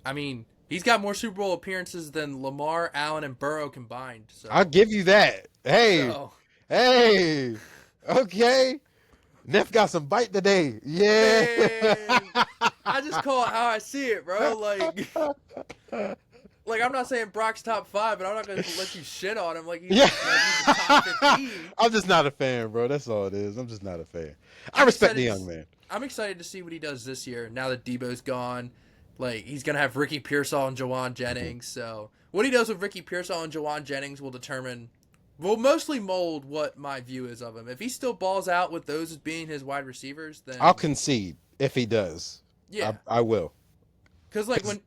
I mean, he's got more Super Bowl appearances than Lamar, Allen, and Burrow combined. So I'll give you that. Hey, okay. Neff got some bite today. Yeah. Man, I just call it how I see it, bro. Like I'm not saying Brock's top 5, but I'm not going to let you shit on him like he's the top 15. I'm just not a fan, bro. That's all it is. I'm just not a fan. I respect the young man. I'm excited to see what he does this year. Now that Deebo's gone, like he's going to have Ricky Pearsall and Jawan Jennings. So what he does with Ricky Pearsall and Jawan Jennings will mostly mold what my view is of him. If he still balls out with those as being his wide receivers, then I'll concede if he does. Yeah, I will. Because when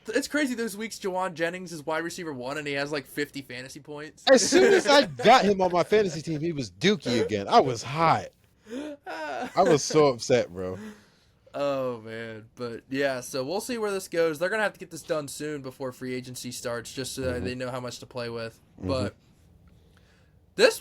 it's crazy those weeks Jawan Jennings is wide receiver 1 and he has like 50 fantasy points. As soon as I got him on my fantasy team, he was dookie again. I was hot. I was so upset, bro. Oh man, but yeah, so we'll see where this goes. They're gonna have to get this done soon before free agency starts, just so that they know how much to play with. But this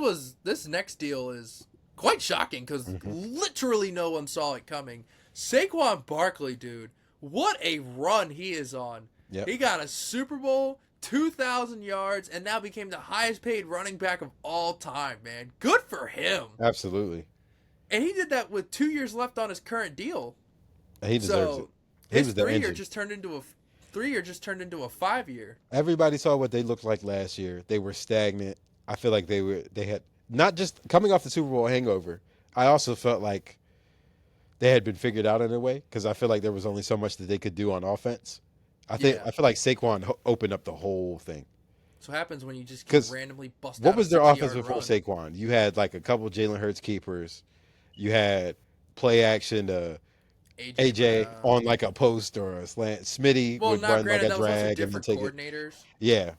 next deal is quite shocking because literally no one saw it coming. Saquon Barkley, dude, what a run he is on. Yep. He got a Super Bowl, 2,000 yards, and now became the highest paid running back of all time, man. Good for him. Absolutely. And he did that with 2 years left on his current deal. He deserves it. His 3 year just turned into a 5 year. Everybody saw what they looked like last year. They were stagnant. I feel like they had not just coming off the Super Bowl hangover. I also felt like they had been figured out in a way because I feel like there was only so much that they could do on offense. I feel like Saquon opened up the whole thing. That's what happens when you just get randomly bust out. What was their offense before run. Saquon? You had like a couple Jalen Hurts keepers. You had play action to AJ on like a post or a slant. Smitty would run like a drag and then take coordinators. it. Yeah,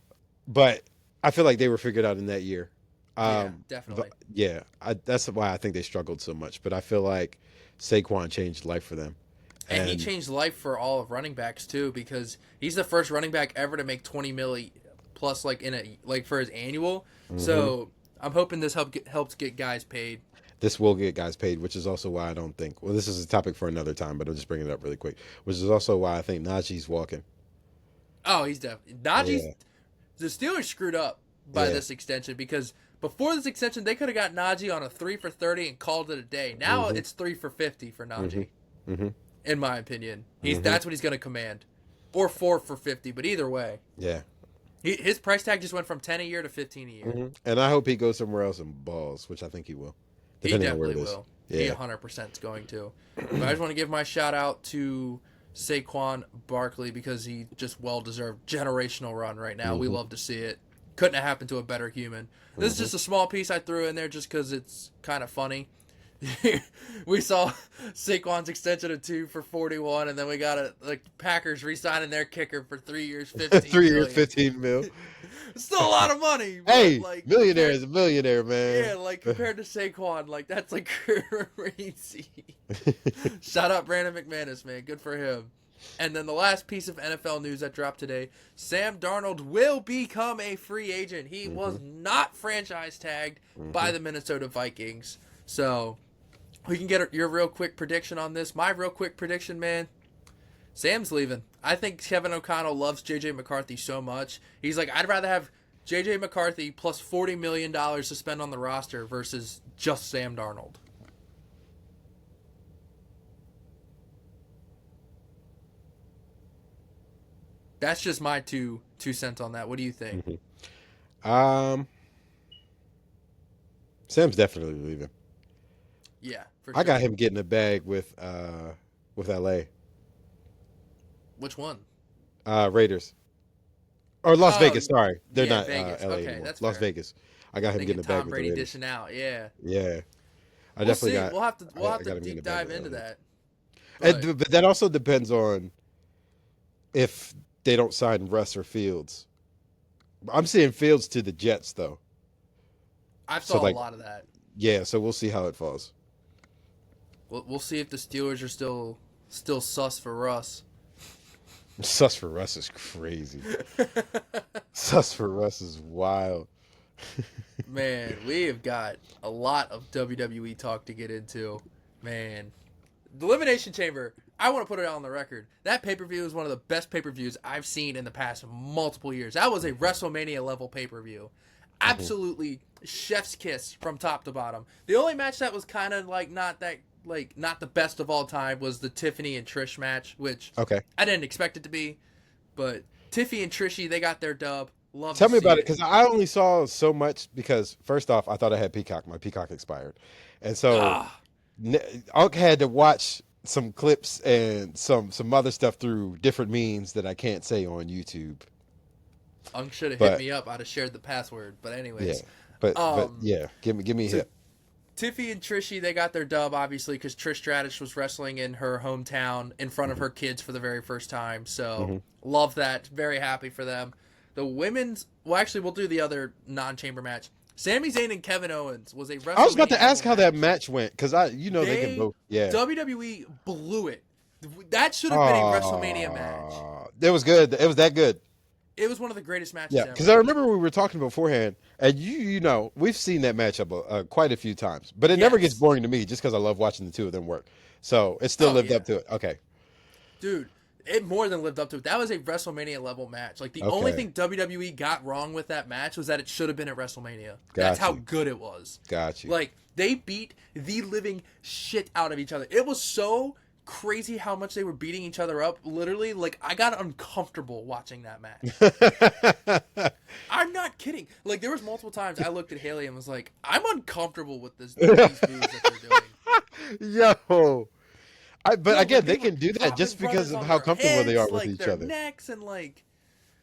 but I feel like they were figured out in that year. Yeah, definitely. That's why I think they struggled so much. But I feel like Saquon changed life for them. And he changed life for all of running backs too, because he's the first running back ever to make 20 million plus for his annual. So I'm hoping this helps get guys paid. This will get guys paid, which is also why I don't think. Well, this is a topic for another time, but I'll just bring it up really quick. Which is also why I think Najee's walking. Oh, he's definitely The Steelers screwed up by this extension because before this extension they could have got Najee on a 3 for 30 and called it a day. Now it's 3 for 50 for Najee. In my opinion, that's what he's going to command, or 4 for 50. But either way, his price tag just went from 10 a year to 15 a year. And I hope he goes somewhere else and balls, which I think he will. He definitely will. Yeah. He 100% is going to. But I just want to give my shout out to Saquon Barkley because he just well-deserved generational run right now. We love to see it. Couldn't have happened to a better human. This is just a small piece I threw in there just because it's kind of funny. We saw Saquon's extension of 2 for 41, and then we got Packers re-signing their kicker for 3 years, 15 3 years, 15 mil. Still a lot of money. Hey, millionaire is a millionaire, man. Yeah, compared to Saquon, that's crazy. Shout out Brandon McManus, man. Good for him. And then the last piece of NFL news that dropped today, Sam Darnold will become a free agent. He was not franchise tagged by the Minnesota Vikings. So we can get your real quick prediction on this. My real quick prediction, man, Sam's leaving. I think Kevin O'Connell loves J.J. McCarthy so much. He's like, I'd rather have J.J. McCarthy plus $40 million to spend on the roster versus just Sam Darnold. That's just my two cents on that. What do you think? Sam's definitely leaving. Yeah, for sure. I got him getting a bag with LA. Which one? Raiders. Or Las Oh, Vegas, sorry. They're yeah, not Vegas. LA Okay, anymore. that's Las fair. Vegas. I got him Thinking getting it back Tom with the Brady Raiders. dishing out. Yeah. Yeah. I We'll definitely see. got We'll have I to got him getting deep it back dive with into LA. that. But But that also depends on if they don't sign Russ or Fields. I'm seeing Fields to the Jets though. I've So saw a like lot of that. yeah, so we'll see how it falls. We'll see if the Steelers are still sus for Russ. Sus for Russ is crazy. Sus for Russ is wild. Man, we have got a lot of WWE talk to get into. Man, the Elimination Chamber. I want to put it on the record. That pay-per-view is one of the best pay-per-views I've seen in the past multiple years. That was a WrestleMania level pay-per-view. Absolutely chef's kiss from top to bottom. The only match that was kind of not the best of all time was the Tiffany and Trish match, which Okay. I didn't expect it to be, but Tiffy and Trishy, they got their dub. Love Tell to me see about it because I only saw so much because first off, I thought I had Peacock. My Peacock expired. And so Ah, Unc had to watch some clips and some other stuff through different means that I can't say on YouTube. Unk should have hit But me up. I'd have shared the password. But yeah, anyways, but um, yeah, give me a so hit. Tiffy and Trishy, they got their dub, obviously, because Trish Stratus was wrestling in her hometown in front of her kids for the very first time. So, love that. Very happy for them. The women's... Well, actually, we'll do the other non-chamber match. Sami Zayn and Kevin Owens was a WrestleMania I was about to ask level how that match went because they can both. Yeah. WWE blew it. That should have been a WrestleMania match. It was good. It was that good. It was one of the greatest matches Yeah, ever. because I remember we were talking beforehand, and you know we've seen that matchup quite a few times, but it never gets Yes. boring to me just because I love watching the two of them work. So it still Oh, lived yeah. up to it. Okay. Dude, it more than lived up to it. That was a WrestleMania level match. Like, the only thing WWE got wrong with that match was that it should have been at WrestleMania. That's how good it was. Got you. Like, they beat the living shit out of each other. It was so crazy how much they were beating each other up. Literally, like, I got uncomfortable watching that match. I'm not kidding. Like, there was multiple times I looked at Haley and was like, I'm uncomfortable with these moves that they're doing. Yo. But Yo, again, like, they were can do that dropping just because brothers of on how their comfortable they heads, are with each their other. necks and like.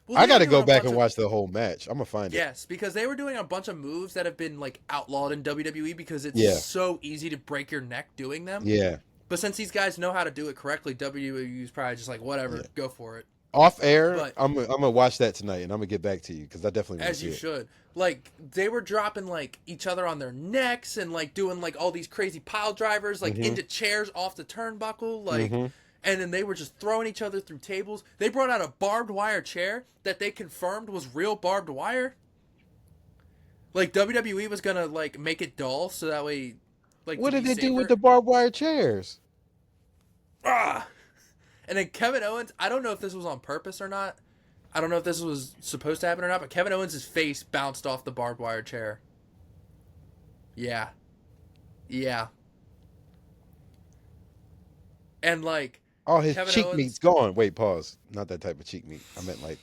Well, I they got were to go doing a back bunch and of- watch the whole match. I'm gonna find it. Yes, because they were doing a bunch of moves that have been like outlawed in WWE because it's Yeah. so easy to break your neck doing them. Yeah. But since these guys know how to do it correctly, WWE's probably just like, whatever, Yeah. go for it. Off air, But- I'm gonna watch that tonight, and I'm gonna get back to you because I definitely want to As see you it. should. Like, they were dropping like each other on their necks and like doing like all these crazy pile drivers like into chairs off the turnbuckle, like. And then they were just throwing each other through tables. They brought out a barbed wire chair that they confirmed was real barbed wire. Like, WWE was gonna like make it dull so that way, like, What to did be they do safer. with the barbed wire chairs? Ah! And then Kevin Owens, I don't know if this was on purpose or not. I don't know if this was supposed to happen or not, but Kevin Owens' face bounced off the barbed wire chair. Yeah. Yeah. And like, Oh, his Kevin cheek Owens- meat's gone. Wait, pause. Not that type of cheek meat. I meant like,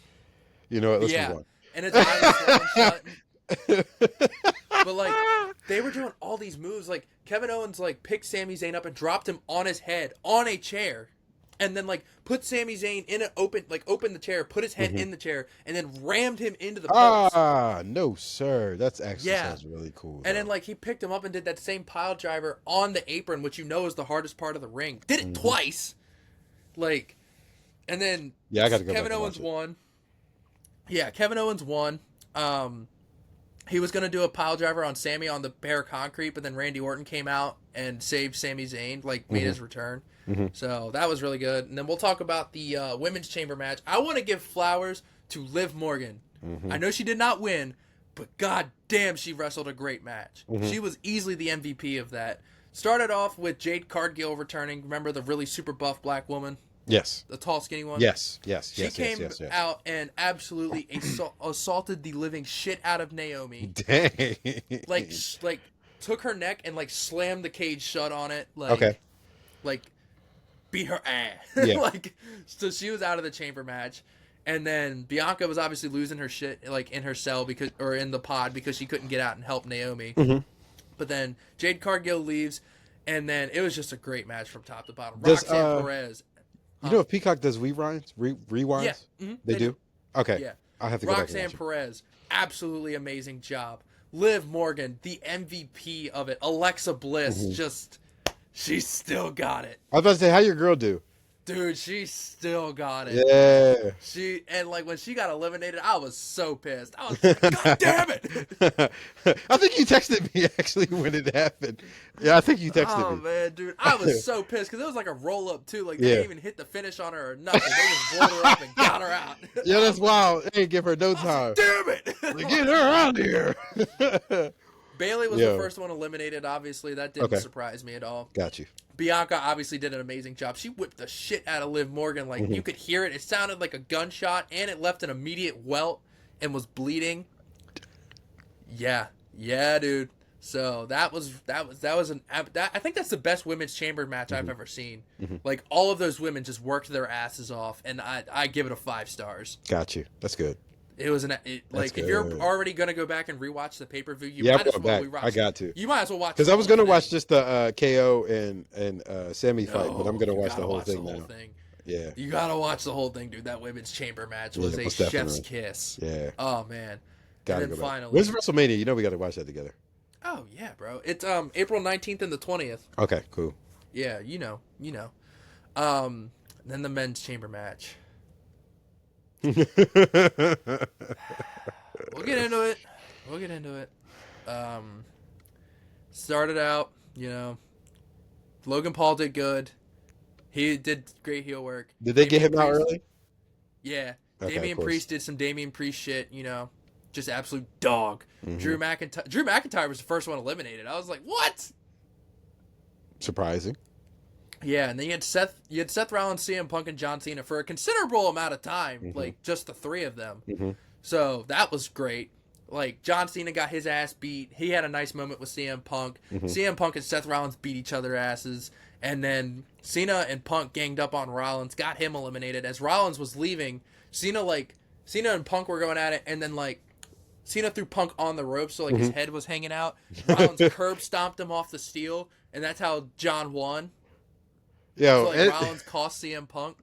you know what? Let's yeah. move on. And his eyes were shut. But like, they were doing all these moves. Like, Kevin Owens like picked Sami Zayn up and dropped him on his head on a chair, and then like put Sami Zayn in an opened the chair, put his head in the chair, and then rammed him into the post. No, sir. That's actually Yeah. sounds really cool. And then like he picked him up and did that same pile driver on the apron, which you know is the hardest part of the ring. Did it twice. Like, and then Yeah, I gotta go Kevin back and Owens watch it. won. Yeah, Kevin Owens won. He was gonna do a pile driver on Sammy on the bare concrete, but then Randy Orton came out and saved Sami Zayn, like made his return. So that was really good. And then we'll talk about the women's chamber match. I want to give flowers to Liv Morgan. I know she did not win, but god damn, she wrestled a great match. She was easily the MVP of that. Started off with Jade Cargill returning. Remember the really super buff black woman? Yes. The tall, skinny one? Yes. She came out and absolutely assaulted the living shit out of Naomi. Dang. Like took her neck and like slammed the cage shut on it. Like, Okay. Like beat her ass. Yeah. Like, so she was out of the chamber match. And then Bianca was obviously losing her shit like in her cell or in the pod because she couldn't get out and help Naomi. But then Jade Cargill leaves, and then it was just a great match from top to bottom. Does, Roxanne Perez. You know if Peacock does rewinds? Rewinds? Yeah, mhm, They do? Okay. Yeah. I'll have to go back and Roxanne watch it. Perez, absolutely amazing job. Liv Morgan, the MVP of it. Alexa Bliss, she's still got it. I was about to say, how your girl do? Dude, she still got it. Yeah. When she got eliminated, I was so pissed. I was like, God damn it! I think you texted me actually when it happened. Yeah, I think you texted Oh me. man, dude, I was so pissed because it was like a roll up too. Like they Yeah. didn't even hit the finish on her or nothing. They just rolled her up and got her out. Yeah, that's wild. They didn't give her no time. Damn it! Like, get her out of here. Bailey was the first one eliminated. Obviously, that didn't surprise me at all. Got you. Bianca obviously did an amazing job. She whipped the shit out of Liv Morgan. Like you could hear it. It sounded like a gunshot, and it left an immediate welt and was bleeding. Yeah, dude. So I think that's the best women's chamber match I've ever seen. Like all of those women just worked their asses off, and I give it a 5 stars. Got you. That's good. It was if you're already gonna go back and rewatch the pay-per-view, you Yeah, might as well rewatch. I got to. You might as well watch because I was gonna watch just the KO and Sammy fight, but I'm gonna watch the whole thing now. Yeah, you gotta watch the whole thing, dude. That women's chamber match was a chef's kiss. Yeah. Oh man. Gotta and then go back. finally, When's WrestleMania? You know we got to watch that together. Oh yeah, bro. It's April 19th and the 20th. Okay, cool. Yeah, you know. Then the men's chamber match. We'll get into it. Started out, Logan Paul did good. He did great heel work. Did they get him out early? Yeah. Okay, Damian Priest did some Damian Priest shit, just absolute dog. Drew McIntyre was the first one eliminated. I was like, what? Surprising. Yeah, and then you had Seth Rollins, CM Punk, and John Cena for a considerable amount of time, like just the 3 of them. So that was great. Like John Cena got his ass beat. He had a nice moment with CM Punk. CM Punk and Seth Rollins beat each other asses, and then Cena and Punk ganged up on Rollins, got him eliminated. As Rollins was leaving, Cena and Punk were going at it, and then Cena threw Punk on the rope, so his head was hanging out. Rollins curb stomped him off the steel, and that's how John won. Yo, So Rollins cost CM Punk.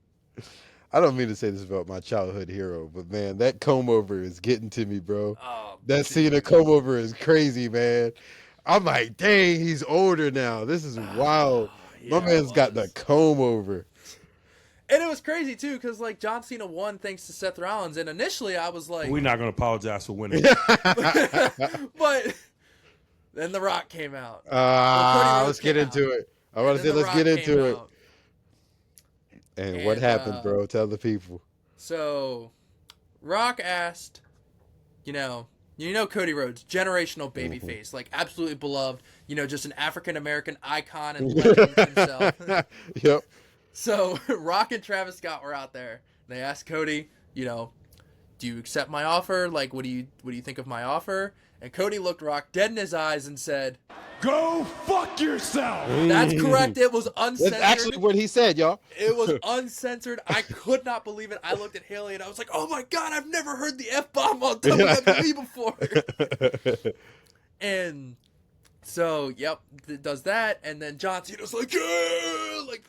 I don't mean to say this about my childhood hero, but man, that comb over is getting to me, bro. Oh, that Cena comb over is crazy, man. I'm like, dang, he's older now. This is wild. Yeah, my man's got the comb over. And it was crazy too, because John Cena won thanks to Seth Rollins, and initially I was like, We're not going to apologize for winning. but then The Rock came out. Let's get into it. I want to say, let's get into it. And what happened, bro? Tell the people. So, Rock asked, you know Cody Rhodes, generational babyface, absolutely beloved, just an African-American icon and legend himself. Yep. So, Rock and Travis Scott were out there. They asked Cody, do you accept my offer? What do you think of my offer? And Cody looked Rock dead in his eyes and said, "Go fuck yourself." That's correct. It was uncensored. That's actually what he said, y'all. It was uncensored. I could not believe it. I looked at Haley and I was like, "Oh my god, I've never heard the F-bomb on WWE before." And so, it does that, and then John Cena's like, "Yeah!"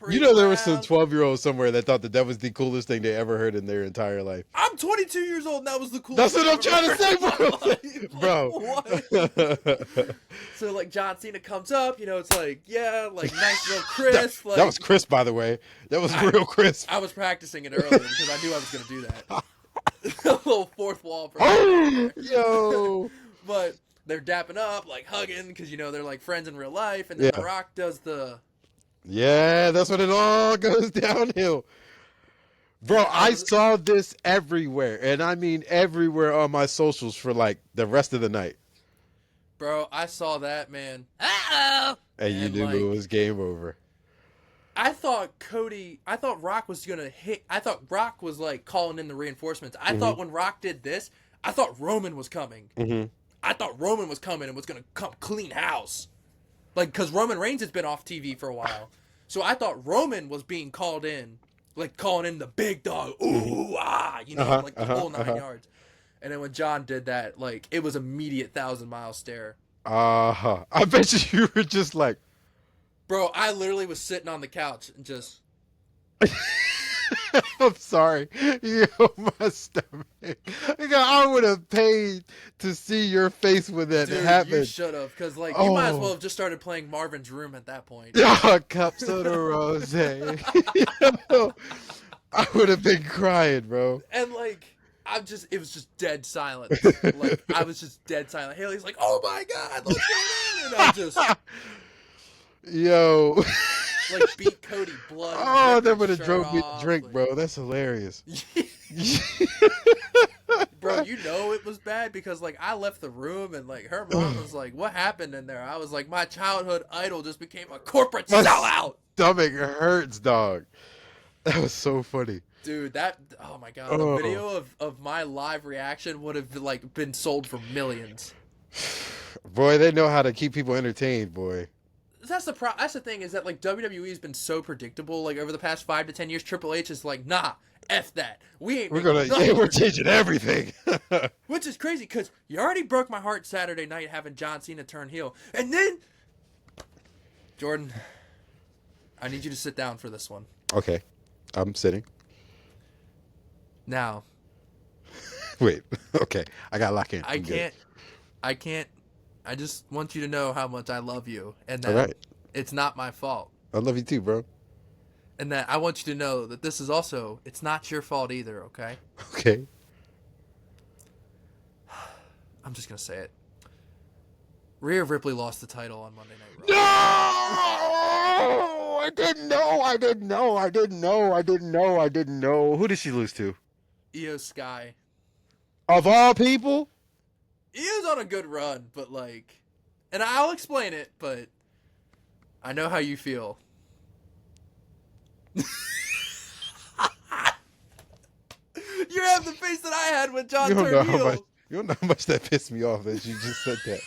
There was some 12-year-old somewhere that thought that was the coolest thing they ever heard in their entire life. I'm 22 years old, and that was the coolest. That's what I'm trying to say, bro. What? So, John Cena comes up, it's nice little crisp. That was crisp, by the way. That was real crisp. I was practicing it earlier because I knew I was going to do that. A little fourth wall. Yo. But they're dapping up, hugging, because, they're friends in real life. And then The Rock does the... Yeah, that's when it all goes downhill. Bro, I saw this everywhere. And I mean everywhere on my socials for, the rest of the night. Bro, I saw that, man. Uh-oh! And you knew it was game over. I thought Rock was going to hit... I thought Rock was, calling in the reinforcements. I thought when Rock did this, I thought Roman was coming. I thought Roman was coming and was going to come clean house. Because Roman Reigns has been off TV for a while. So I thought Roman was being called in. Calling in the big dog. Ooh, ah. The whole 9 yards. And then when John did that, it was immediate 1,000-mile stare. I bet you were just like... Bro, I literally was sitting on the couch and just... I'm sorry. Yo, my stomach. I would have paid to see your face when that Dude, happened. you should have, because like you might as well Oh, have just started playing Marvin's Room at that point. yeah, cups of the rose. Yo, I would have been crying, bro. And like it was just dead silence. Like I was just dead silent. Haley's like, "Oh my god, what's going on?" And I just Yo. like beat Cody blood. Oh, ripped that his would have shirt drove me to off, drink, like- bro. That's hilarious. Bro, you know it was bad because like I left the room and like her mom was like, "What happened in there?" I was like, "My childhood idol just became a corporate My sellout." stomach hurts, dog. That was so funny. Dude, oh my god, Oh. the video of my live reaction would have like been sold for millions. Boy, they know how to keep people entertained, boy. That's the thing is that like WWE has been so predictable like over the past 5 to 10 years. Triple H is like, "Nah, F that. We ain't We're changing everything. Which is crazy because you already broke my heart Saturday night having John Cena turn heel. And then, Jordan, I need you to sit down for this one. Okay, I'm sitting. Now, Wait, okay, I got lock in. I can't. I just want you to know how much I love you and that All right. it's not my fault. I love you too, bro. And that I want you to know that this is also, it's not your fault either, okay? Okay. I'm just going to say it. Rhea Ripley lost the title on Monday Night Raw. No! I didn't know. Who did she lose to? Io Sky. Of all people? Io's on a good run, but like, and I'll explain it, but I know how you feel. You have the face that I had when John turned heel. You don't know how much that pissed me off that you just said that.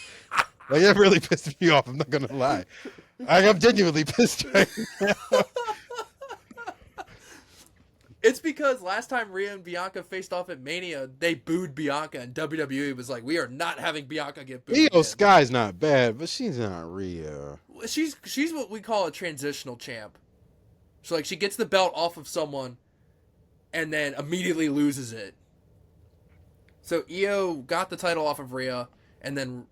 Like, that really pissed me off. I'm not gonna lie. I'm genuinely pissed right now. It's because last time Rhea and Bianca faced off at Mania, they booed Bianca, and WWE was like, "We are not having Bianca get booed." Io again." Sky's not bad, but she's not Rhea. She's what we call a transitional champ. So like she gets the belt off of someone, and then immediately loses it. So Io got the title off of Rhea, and then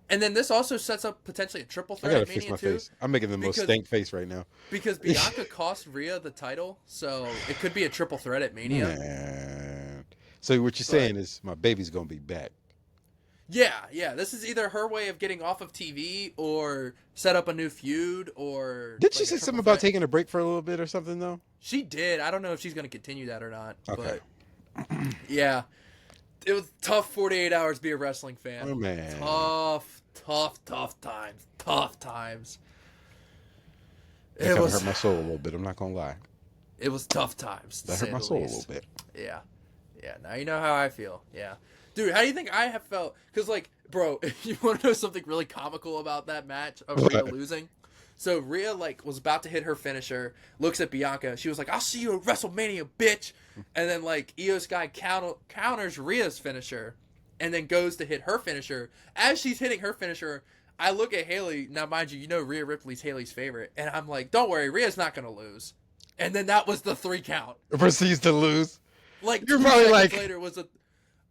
this also sets up potentially a triple I threat gotta at fix Mania my too. face. I'm making the most because- stank face right now. Because Bianca cost Rhea the title, so it could be a triple threat at Mania. Man. So what you're saying is my baby's gonna be back. Yeah. This is either her way of getting off of TV or set up a new feud or. Did she like, say a something triple about threat. taking a break for a little bit or something though? She did. I don't know if she's going to continue that or not. Okay. But yeah, it was tough 48 hours to be a wrestling fan. Oh man. Tough times. That kind of hurt my soul a little bit. I'm not gonna lie. It was tough times. To That say hurt my the soul least. a little bit. Yeah. Now you know how I feel. Yeah, dude. How do you think I have felt? Because like, bro, you want to know something really comical about that match of Rhea losing? So Rhea like was about to hit her finisher, looks at Bianca. She was like, "I'll see you at WrestleMania, bitch." And then like Io Sky counters Rhea's finisher, and then goes to hit her finisher. As she's hitting her finisher, I look at Haley. Now, mind you, you know Rhea Ripley's Haley's favorite, and I'm like, "Don't worry, Rhea's not gonna lose." And then that was the 3 count. Proceeds to lose. Like You're 2 probably seconds like- later was a,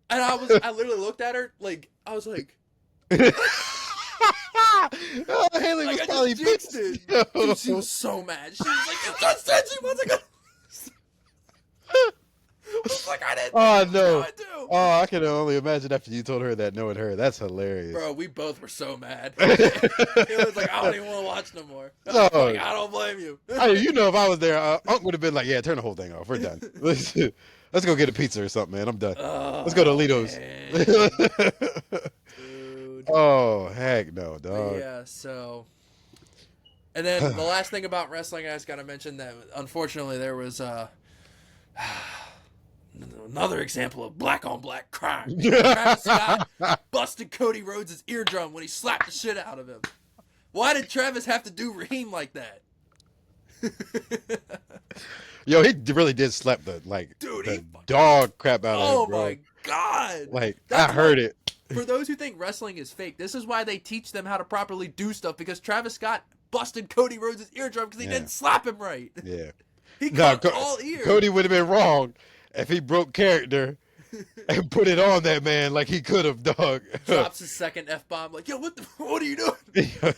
and I literally looked at her like I was like, Oh, Haley was like I probably just jinxed pissed. it. Dude, she was so mad. She was like, "You just said she wasn't gonna." I was like, I didn't. Oh know no! I do. Oh, I can only imagine after you told her that, knowing her. That's hilarious. Bro, we both were so mad. It was like I don't even want to watch no more. No. Like, I don't blame you. Hey, you know, if I was there, Unc would have been like, "Yeah, turn the whole thing off. We're done. Let's go get a pizza or something, man. I'm done. Let's go to Lido's." Dude. Oh heck no, But dog. yeah, so. And then the last thing about wrestling, I just got to mention that unfortunately there was another example of black on black crime. Travis Scott busted Cody Rhodes' eardrum when he slapped the shit out of him. Why did Travis have to do Raheem like that? Yo, he really did slap the Dude, the dog crap out of Oh him, bro. my god! Like That's I heard why- it. For those who think wrestling is fake, this is why they teach them how to properly do stuff because Travis Scott busted Cody Rhodes' eardrum because he Yeah. didn't slap him right. Yeah. He Nah, cut all ears. Cody would have been wrong if he broke character and put it on that man like he could have, dog. Drops his second F-bomb. Like, yo, what are you doing?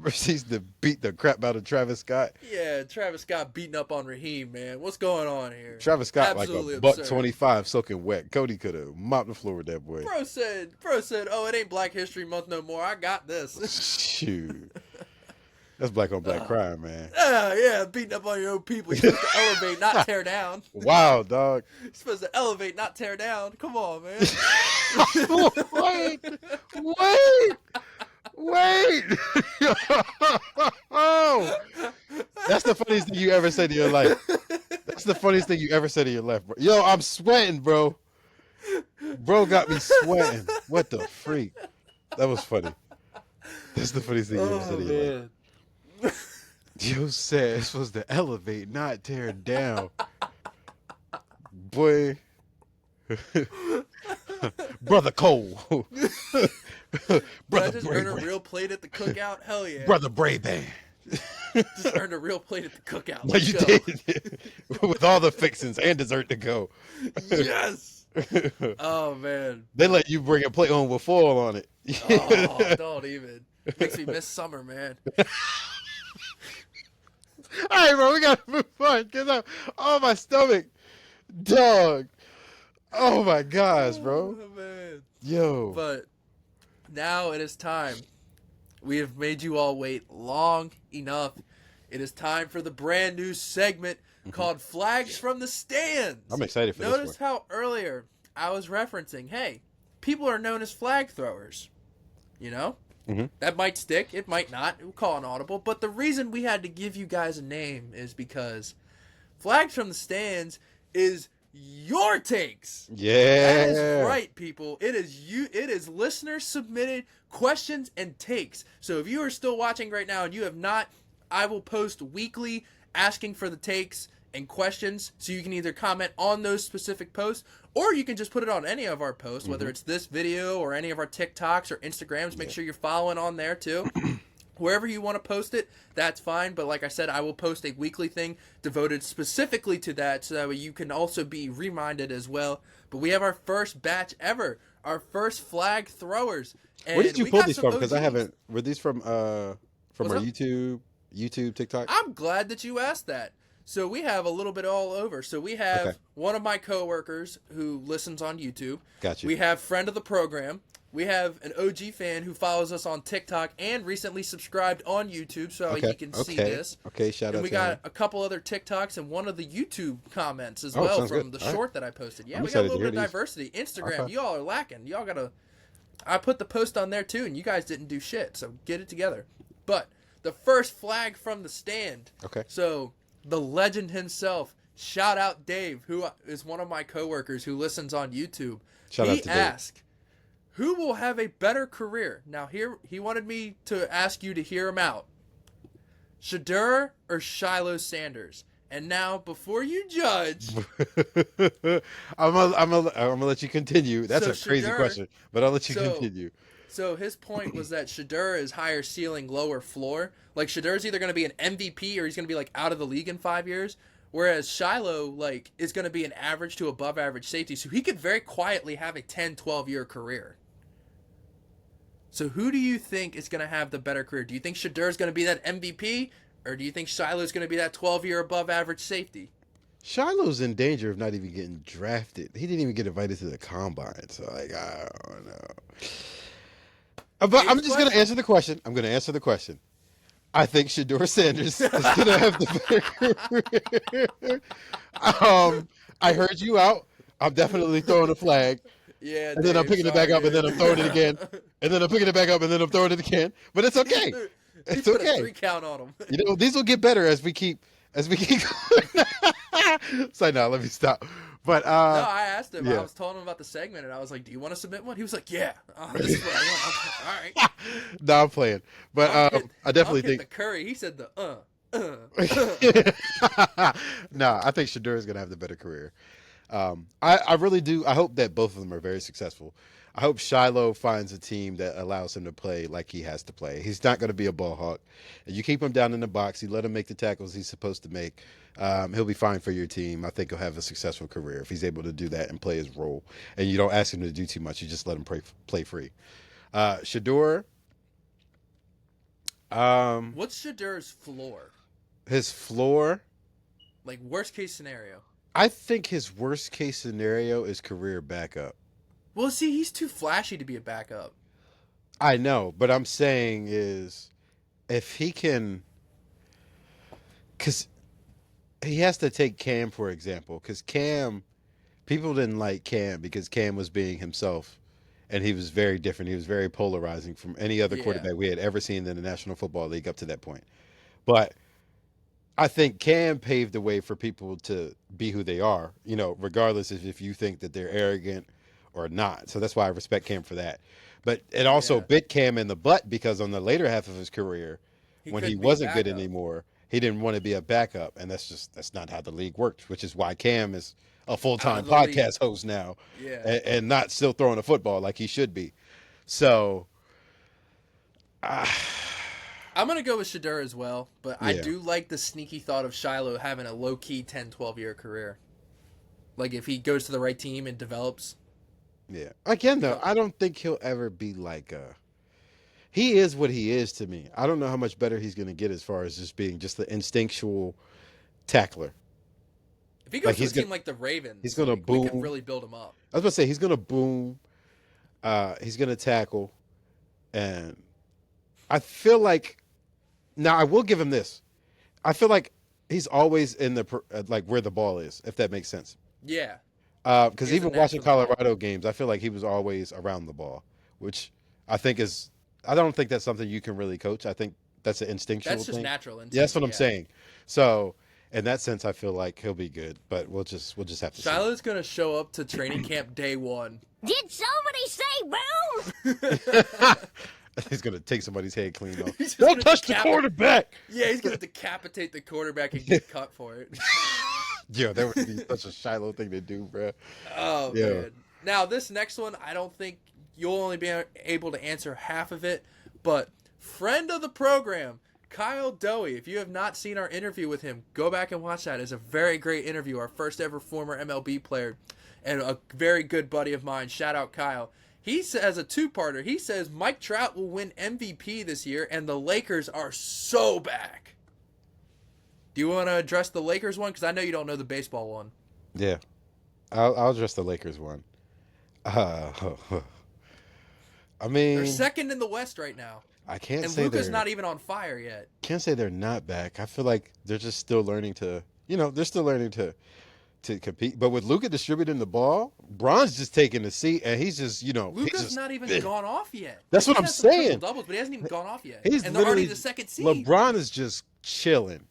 Proceeds to beat the crap out of Travis Scott. Yeah, Travis Scott beating up on Raheem, man. What's going on here? Travis Scott Absolutely like a absurd. $1.25 soaking wet. Cody could have mopped the floor with that boy. Bro said, oh, it ain't Black History Month no more. I got this. Shoot. That's black on black crime, man. Yeah, beating up on your own people. You're supposed to elevate, not tear down. Wow, dog. You're supposed to elevate, not tear down. Come on, man. Wait. Oh, that's the funniest thing you ever said in your life. That's the funniest thing you ever said in your life, bro. Yo, I'm sweating, bro. Bro got me sweating. What the freak? That was funny. That's the funniest thing you ever said in your life. You said it's supposed to elevate, not tear down. Boy. Brother Cole. Brother I just earned a Brayman. real plate at the cookout. Hell yeah. Brother Brayman. Just earned a real plate at the cookout. No, Let's you go. did. With all the fixings and dessert to go. Yes. Oh, man. They let you bring a plate home with foil on it. Oh, don't even. Makes me miss summer, man. All right, bro, we gotta move on because my stomach, dog. Oh my gosh, bro. Oh, man. Yo. But now it is time. We have made you all wait long enough. It is time for the brand new segment called Flags from the Stands. I'm excited for Notice this one. how earlier I was referencing, hey, people are known as flag throwers. You know? Mm-hmm. That might stick. It might not. We'll call an audible. But the reason we had to give you guys a name is because Flags from the Stands is your takes. Yeah. That is right, people. It is listener submitted questions and takes. So if you are still watching right now and you have not, I will post weekly asking for the takes and questions, so you can either comment on those specific posts or you can just put it on any of our posts, whether it's this video or any of our TikToks or Instagrams. Make sure you're following on there too. Wherever you want to post it, that's fine. But like I said, I will post a weekly thing devoted specifically to that so that way you can also be reminded as well. But we have our first batch ever, our first flag throwers. And Where did you we pull got these some from? Because I OGs. haven't. Were these from our What's up? YouTube, TikTok? I'm glad that you asked that. So we have a little bit all over. So we have Okay. one of my coworkers who listens on YouTube. Got you. We have friend of the program. We have an OG fan who follows us on TikTok and recently subscribed on YouTube so he can see this. Okay, shout And out we to got him. a couple other TikToks and one of the YouTube comments as Oh, well sounds from good. the All short that I posted. Yeah, I'm we got a excited to little bit of hear these. diversity. Instagram, Okay. y'all are lacking. Y'all gotta. I put the post on there too, and you guys didn't do shit. So get it together. But the first flag from the stand. Okay. So the legend himself, shout out Dave, who is one of my coworkers who listens on YouTube. Shout out He to Dave. asked, who will have a better career? Now here he wanted me to ask you to hear him out. Shedeur or Shedeur Sanders? And now, before you judge, I'm gonna let you continue. That's So a crazy Shedeur- question, but I'll let you so- continue. so his point was that Shedeur is higher ceiling, lower floor. Like Shedeur's either going to be an MVP or he's going to be like out of the league in 5 years. Whereas Shiloh like is going to be an average to above average safety. So he could very quietly have a 10, 12-year career. So who do you think is going to have the better career? Do you think Shedeur's going to be that MVP? Or do you think Shiloh's going to be that 12-year above average safety? Shiloh's in danger of not even getting drafted. He didn't even get invited to the combine. So like, I don't know. But I'm just gonna answer the question. I'm gonna answer the question. I think Shedeur Sanders is gonna have the better career. I heard you out. I'm definitely throwing a flag. Yeah, And then I'm Dave, picking it back sorry, up, and then I'm throwing it again. And then I'm picking it back up, and then I'm throwing it again. But it's okay. He It's put a okay. 3 count on him. You know, these will get better as we keep going. So no, let me stop. But No, I asked him. yeah. I was telling him about the segment, and I was like, "Do you want to submit one?" He was like, "Yeah, this is what I want." All right. no, I'm playing. But I definitely I'll hit think. the Curry. He said the No, I think Shedeur is going to have the better career. I really do. I hope that both of them are very successful. I hope Shiloh finds a team that allows him to play like he has to play. He's not going to be a ball hawk. And you keep him down in the box. You let him make the tackles he's supposed to make. He'll be fine for your team. I think he'll have a successful career if he's able to do that and play his role. And you don't ask him to do too much. You just let him play free. Shedeur. What's Shedeur's floor? His floor. Like, worst case scenario. I think his worst case scenario is career backup. Well, see, he's too flashy to be a backup. I know, but I'm saying is if he can, because he has to take Cam, for example, because Cam, people didn't like Cam because Cam was being himself, and he was very different. He was very polarizing from any other quarterback we had ever seen in the National Football League up to that point. But I think Cam paved the way for people to be who they are, regardless of if you think that they're arrogant or not. So that's why I respect Cam for that. But it also bit Cam in the butt because on the later half of his career, when he wasn't good anymore, he didn't want to be a backup. And that's not how the league works, which is why Cam is a full-time podcast host now and not still throwing a football like he should be. So I'm going to go with Shedeur as well, but I do like the sneaky thought of Shiloh having a low-key 10, 12-year career. Like, if he goes to the right team and develops. Yeah. Again, though, I don't think he'll ever be like he is what he is to me. I don't know how much better he's going to get as far as just being just the instinctual tackler. If he goes to a team like the Ravens, he's going to boom. We can really build him up. I was about to say, he's going to boom. He's going to tackle. And I feel like, now I will give him this. I feel like he's always in the, like where the ball is, if that makes sense. Yeah. Because even watching Colorado games, I feel like he was always around the ball, which I think I don't think that's something you can really coach. I think that's an instinctual That's just thing. natural instinct. Yeah, that's what I'm saying. So in that sense, I feel like he'll be good, but we'll just have to see. Shiloh's going to show up to training camp day one. Did somebody say boom? He's going to take somebody's head clean off. He's just Don't gonna touch the quarterback! Yeah, he's going to decapitate the quarterback and get cut for it. Yeah, that would be such a Shiloh thing to do, bro. Oh, man. Now, this next one, I don't think you'll only be able to answer half of it, but friend of the program, Kyle Dowie. If you have not seen our interview with him, go back and watch that. It's a very great interview. Our first ever former MLB player and a very good buddy of mine. Shout out Kyle. He says a two-parter. He says Mike Trout will win MVP this year, and the Lakers are so back. Do you want to address the Lakers one? Because I know you don't know the baseball one. Yeah. I'll address the Lakers one. I mean, they're second in the West right now. I can't and say Luka's not even on fire yet. Can't say they're not back. I feel like they're just still learning to, they're still learning to compete. But with Luka distributing the ball, Bron's just taking the seat, and he's just, Luka's not even gone off yet. That's what I'm saying. Doubles, but he hasn't even gone off yet. He's and they're already the second seed. LeBron is just chilling.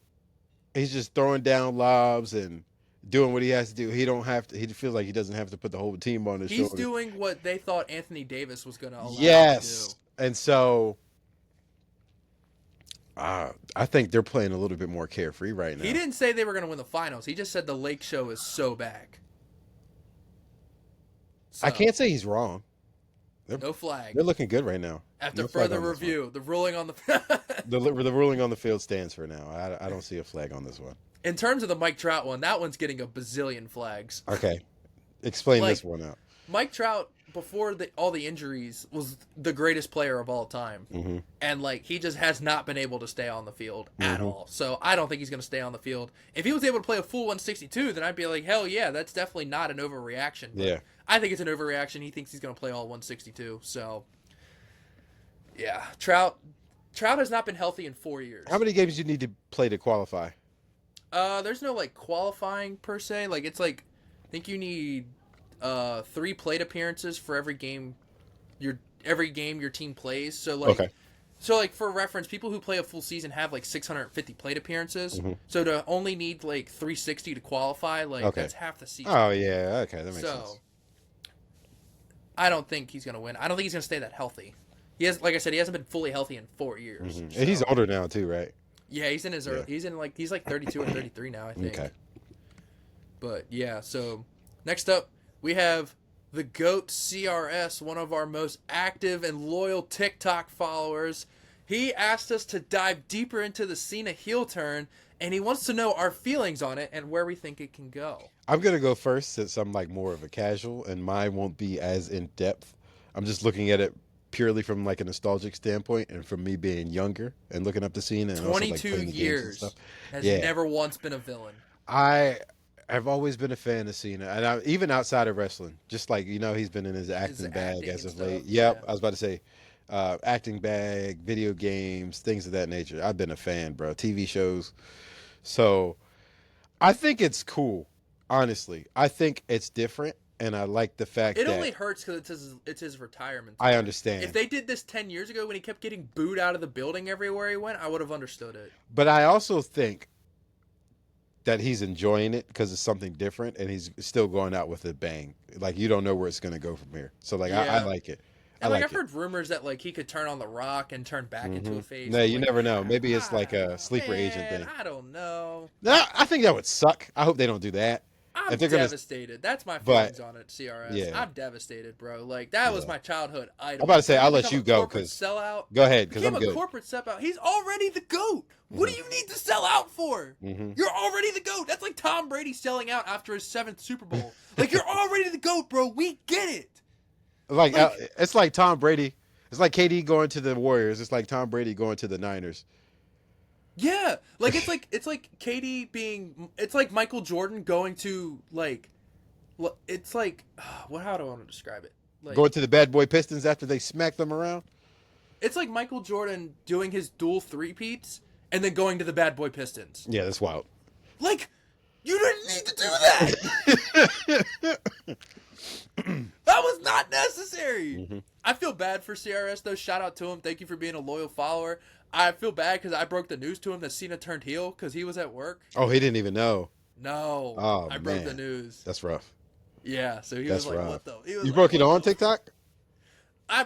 He's just throwing down lobs and doing what he has to do. He feels like he doesn't have to put the whole team on his shoulder. He's doing what they thought Anthony Davis was going to allow him to do. And so I think they're playing a little bit more carefree right now. He didn't say they were going to win the finals. He just said the Lake Show is so back. So, I can't say he's wrong. No flag. They're looking good right now. After further review, the ruling on the the ruling on the field stands for now. I don't see a flag on this one. In terms of the Mike Trout one, that one's getting a bazillion flags. Okay, explain this one out. Mike Trout, before all the injuries, was the greatest player of all time, and he just has not been able to stay on the field at all. So I don't think he's going to stay on the field. If he was able to play a full 162, then I'd be like, hell yeah, that's definitely not an overreaction. But yeah. I think it's an overreaction. He thinks he's going to play all 162. So, yeah. Trout has not been healthy in 4 years. How many games do you need to play to qualify? There's no, qualifying per se. I think you need 3 plate appearances for every game your team plays. So, okay. So, for reference, people who play a full season have, 650 plate appearances. So, to only need, 360 to qualify, that's half the season. Oh, yeah. Okay, that makes sense. I don't think he's going to win. I don't think he's going to stay that healthy. He has, like I said, he hasn't been fully healthy in 4 years. So. And he's older now too, right? Yeah, he's in his early. He's 32 or 33 now, I think. Okay. But yeah, so next up we have the GOAT CRS, one of our most active and loyal TikTok followers, he asked us to dive deeper into the Cena heel turn, and he wants to know our feelings on it and where we think it can go. I'm gonna go first since I'm like more of a casual, and mine won't be as in depth. I'm just looking at it purely from like a nostalgic standpoint, and from me being younger and looking up to Cena and also like 22 playing the games and years stuff. has Yeah. never once been a villain. I have always been a fan of Cena, and even outside of wrestling, just like he's been in his acting bag acting as and of late. stuff, Yep, yeah. I was about to say, acting bag, video games, things of that nature. I've been a fan, bro. TV shows. So I think it's cool. Honestly, I think it's different, and I like the fact It that only hurts because it's his retirement. I understand. If they did this 10 years ago when he kept getting booed out of the building everywhere he went, I would have understood it. But I also think that he's enjoying it because it's something different, and he's still going out with a bang. Like, you don't know where it's going to go from here. So, like, I Yeah. like it. I And like I've it. heard rumors that like he could turn on the Rock and turn back into a face. No, you Like, never know. Maybe it's like a sleeper man, agent thing. I don't know. No, I think that would suck. I hope they don't do that. I'm If they're gonna- devastated. That's my But- feelings on it, CRS. yeah. I'm devastated, bro. Like, that was Yeah. my childhood idol. I'm about to say, He I'll let become you a go, corporate 'cause- sellout. Go ahead, because Became I'm a good. corporate sellout. He's already the GOAT. What do you need to sell out for? You're already the GOAT. That's like Tom Brady selling out after his 7th Super Bowl. Like, you're already the GOAT, bro. We get it. Like, it's like Tom Brady. It's like KD going to the Warriors. It's like Tom Brady going to the Niners. Yeah, like it's like Katie being, it's like Michael Jordan going to like, it's like what? How do I want to describe it? Like, Going to the bad boy Pistons after they smacked them around. it's like Michael Jordan doing his dual three-peats and then going to the Bad Boy Pistons. Yeah, that's wild. Like, you didn't need to do that. That was not necessary. I feel bad for CRS though. Shout out to him. Thank you for being a loyal follower. I feel bad because I broke the news to him that Cena turned heel because he was at work. Oh, he didn't even know. No, Oh, I broke the man. news. That's rough. Yeah, so he That's was like, rough. "What the?" He was You like, broke it "What on the-" TikTok? I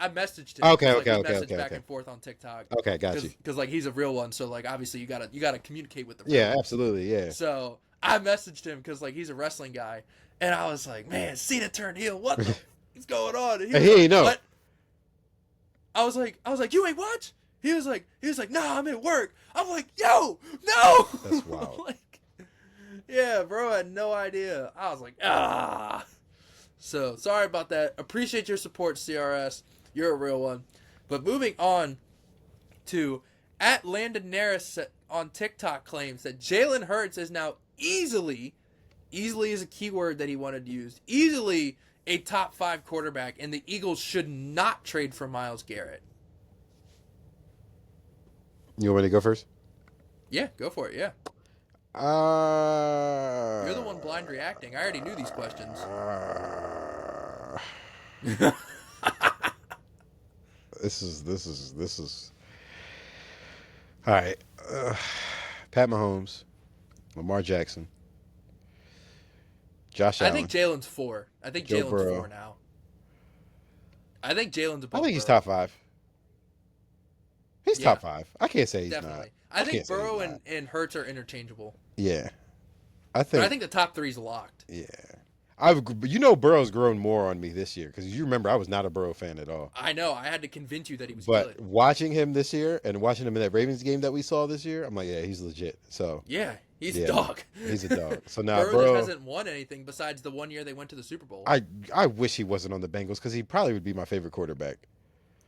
messaged him. Okay, Like, okay, we okay, messaged okay, back okay. and forth on TikTok. Okay, got you. Because like he's a real one, so like obviously you gotta communicate with the real Yeah, one. absolutely. Yeah. So I messaged him because like he's a wrestling guy, and I was like, "Man, Cena turned heel. What the is going on?" And He was ain't know. "What?" I was like, "You ain't watch?" He was like, "Nah, I'm at work." I'm like, "Yo, no!" That's wild. Like, yeah, bro, I had no idea. I was like, ah. So sorry about that. Appreciate your support, CRS. You're a real one. But moving on to at Landon Neris on TikTok claims that Jalen Hurts is now easily is a keyword that he wanted to use, easily a top 5 quarterback, and the Eagles should not trade for Myles Garrett. You want me to go first? Yeah, go for it. Yeah. You're the one blind reacting. I already knew these questions. This is. All right. Pat Mahomes, Lamar Jackson, Josh Allen. I think Jalen's 4. I think Joe Jalen's Burrow. 4 now. I think Jalen's above I think he's Burrow. top 5. He's Yeah. top 5. I can't say he's Definitely. not. I think can't say he's Burrow not. and Hurts are interchangeable. Yeah. But I think the top 3's locked. Yeah. Burrow's grown more on me this year because you remember I was not a Burrow fan at all. I know. I had to convince you that he was But good. watching him this year and watching him in that Ravens game that we saw this year, I'm like, yeah, he's legit. So Yeah, he's yeah, a dog. he's a dog. So now Burrow Burrow, just hasn't won anything besides the one year they went to the Super Bowl. I wish he wasn't on the Bengals because he probably would be my favorite quarterback.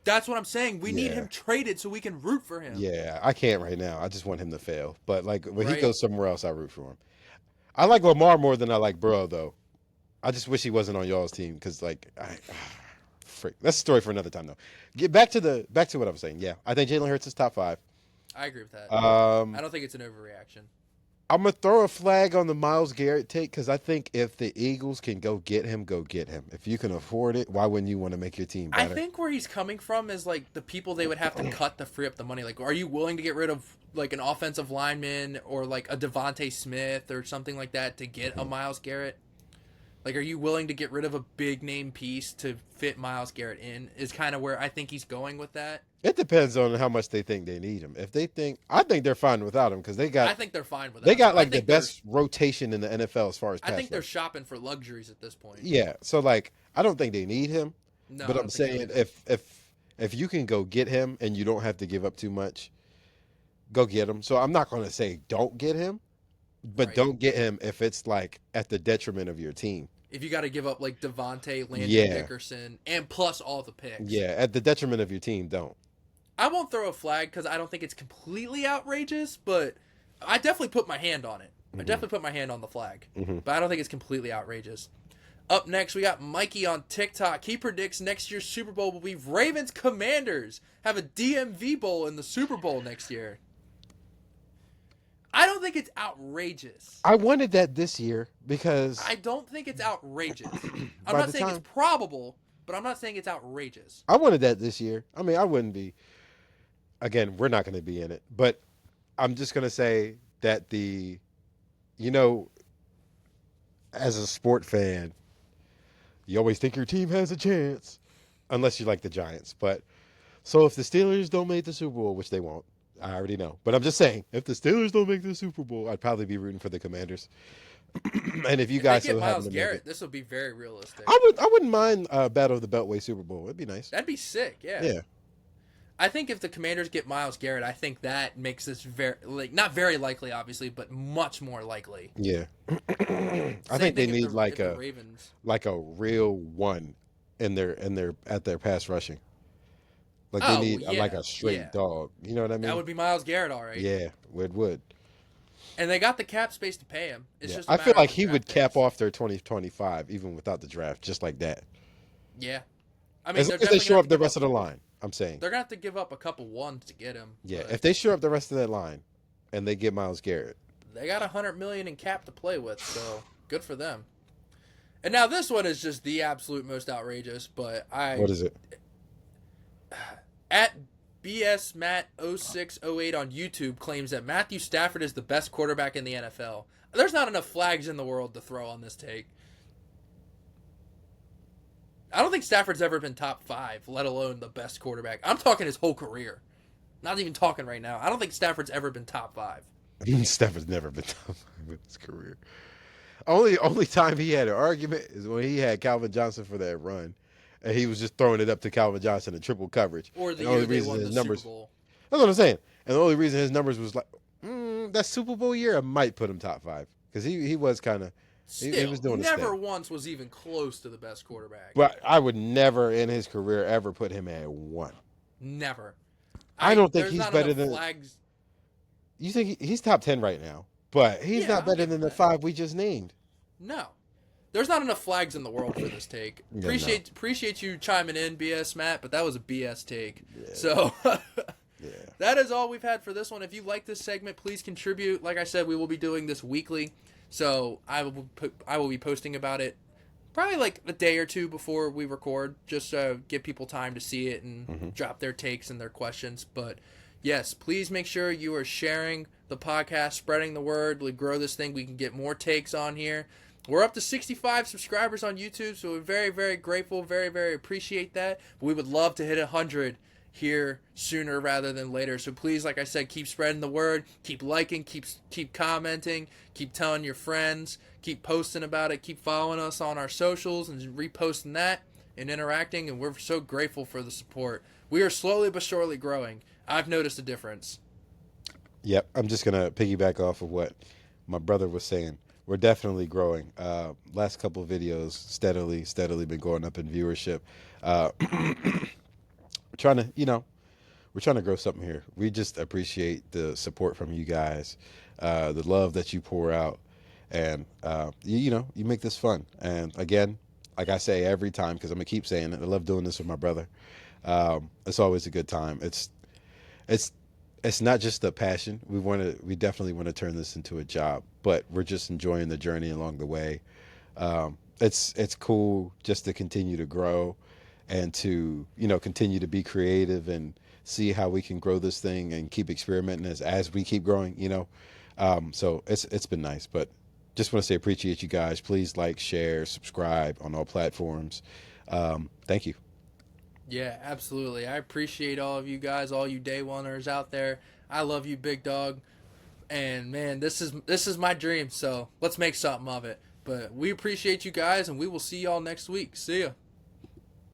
That's what I'm saying. We need Yeah. him traded so we can root for him. Yeah, I can't right now. I just want him to fail. But like when he Right. goes somewhere else, I root for him. I like Lamar more than I like Burrow though. I just wish he wasn't on y'all's team because frick. That's a story for another time though. Get back to what I was saying. Yeah, I think Jalen Hurts is top 5. I agree with that. I I don't think it's an overreaction. I'm gonna throw a flag on the Myles Garrett take because I think if the Eagles can go get him, go get him. If you can afford it, why wouldn't you want to make your team I better? think where he's coming from is like the people they would have to cut to free up the money. Like, are you willing to get rid of like an offensive lineman or like a Devontae Smith or something like that to get a Myles Garrett? Like, are you willing to get rid of a big name piece to fit Myles Garrett in? Is kind of where I think he's going with that. It depends on how much they think they need him. If they think, I think they're fine without him because I think they're fine with that. they got I like the think they're- best rotation in the NFL as far as I pass think they're rush. shopping for luxuries at this point. Yeah, so like I don't think they need him, No, but I I'm don't think so saying either. if you can go get him and you don't have to give up too much, go get him. So I'm not going to say don't get him, but Right. don't get him if it's like at the detriment of your team. If you got to give up like Devontae, Landon Yeah, Dickerson, and plus all the picks. yeah, at the detriment of your team, don't. I won't throw a flag because I don't think it's completely outrageous, but I definitely put my hand on it. I definitely put my hand on the flag, but I don't think it's completely outrageous. Up next, we got Mikey on TikTok. He predicts next year's Super Bowl will be Ravens Commanders. Have a DMV Bowl in the Super Bowl next year. I don't think it's outrageous. I wanted that this year because I don't think it's outrageous. I'm by not the saying time it's probable, but I'm not saying it's outrageous. I wanted that this year. I mean, I wouldn't be. Again, we're not going to be in it, but I'm just going to say that you know, as a sport fan, you always think your team has a chance, unless you like the Giants. But so if the Steelers don't make the Super Bowl, which they won't, I already know. But I'm just saying, if the Steelers don't make the Super Bowl, I'd probably be rooting for the Commanders. And if you If guys they get still happen Myles to make Garrett, it, this will be very realistic. I wouldn't mind Battle of the Beltway Super Bowl. It'd be nice. That'd be sick, yeah. Yeah. I think if the Commanders get Myles Garrett, I think that makes this very not very likely, obviously, but much more likely. Yeah. I Same think they thing if need the Ravens. like a real one in their pass rushing. Like they Oh, need yeah, like a straight yeah. dog. You know what I mean? That would be Myles Garrett, all right. Yeah, it would. And they got the cap space to pay him. It's Yeah. just a I feel matter like of he the would draft cap picks. off their 2025 even without the draft, just like that. Yeah. I mean, As they're long as they definitely shore gonna up the have to rest of give the line, I'm saying. They're going to have to give up a couple ones to get him. Yeah, but if they shore up the rest of that line and they get Myles Garrett. they got $100 million in cap to play with, so good for them. And now this one is just the absolute most outrageous, but What is it? At BS Matt 0608 on YouTube claims that Matthew Stafford is the best quarterback in the NFL. There's not enough flags in the world to throw on this take. I don't think Stafford's ever been top 5, let alone the best quarterback. I'm talking his whole career. Not even talking right now. I don't think Stafford's ever been top 5. Stafford's never been top 5 in his career. Only time he had an argument is when he had Calvin Johnson for that run, and he was just throwing it up to Calvin Johnson in triple coverage. Or the And year they won the Super numbers. Bowl. That's what I'm saying. And the only reason his numbers was like that Super Bowl year, I might put him top 5 because he was kind of he Still, was doing his never thing. once was even close to the best quarterback. But I would never in his career ever put him at 1. Never. I don't think there's he's not better enough than. flags. You think he's top 10 right now, but he's Yeah, not I'll better give than him the that. 5 we just named. No. There's not enough flags in the world for this take. Yeah, Appreciate you chiming in, BS Matt, but that was a BS take. So Yeah. that is all we've had for this one. If you like this segment, please contribute. Like I said, we will be doing this weekly, so I will be posting about it probably like a day or two before we record, just give people time to see it and drop their takes and their questions. But yes, please make sure you are sharing the podcast, spreading the word. We grow this thing. We can get more takes on here. We're up to 65 subscribers on YouTube, so we're very, very grateful, very, very appreciate that. But we would love to hit 100 here sooner rather than later. So please, like I said, keep spreading the word, keep liking, keep commenting, keep telling your friends, keep posting about it, keep following us on our socials and reposting that and interacting, and we're so grateful for the support. We are slowly but surely growing. I've noticed a difference. Yep, I'm just gonna piggyback off of what my brother was saying. We're definitely growing. Last couple of videos, steadily been going up in viewership. We're trying to grow something here. We just appreciate the support from you guys, the love that you pour out, and you make this fun. And again, like I say every time, because I'm gonna keep saying it, I love doing this with my brother. It's always a good time. It's not just a passion. We definitely want to turn this into a job, but we're just enjoying the journey along the way. It's cool just to continue to grow and to, continue to be creative and see how we can grow this thing and keep experimenting as we keep growing, So it's been nice, but just want to say appreciate you guys. Please like, share, subscribe on all platforms. Thank you. Yeah, absolutely. I appreciate all of you guys, all you day oneers out there. I love you, big dog. And man, this is my dream, so let's make something of it. But we appreciate you guys, and we will see y'all next week. See ya.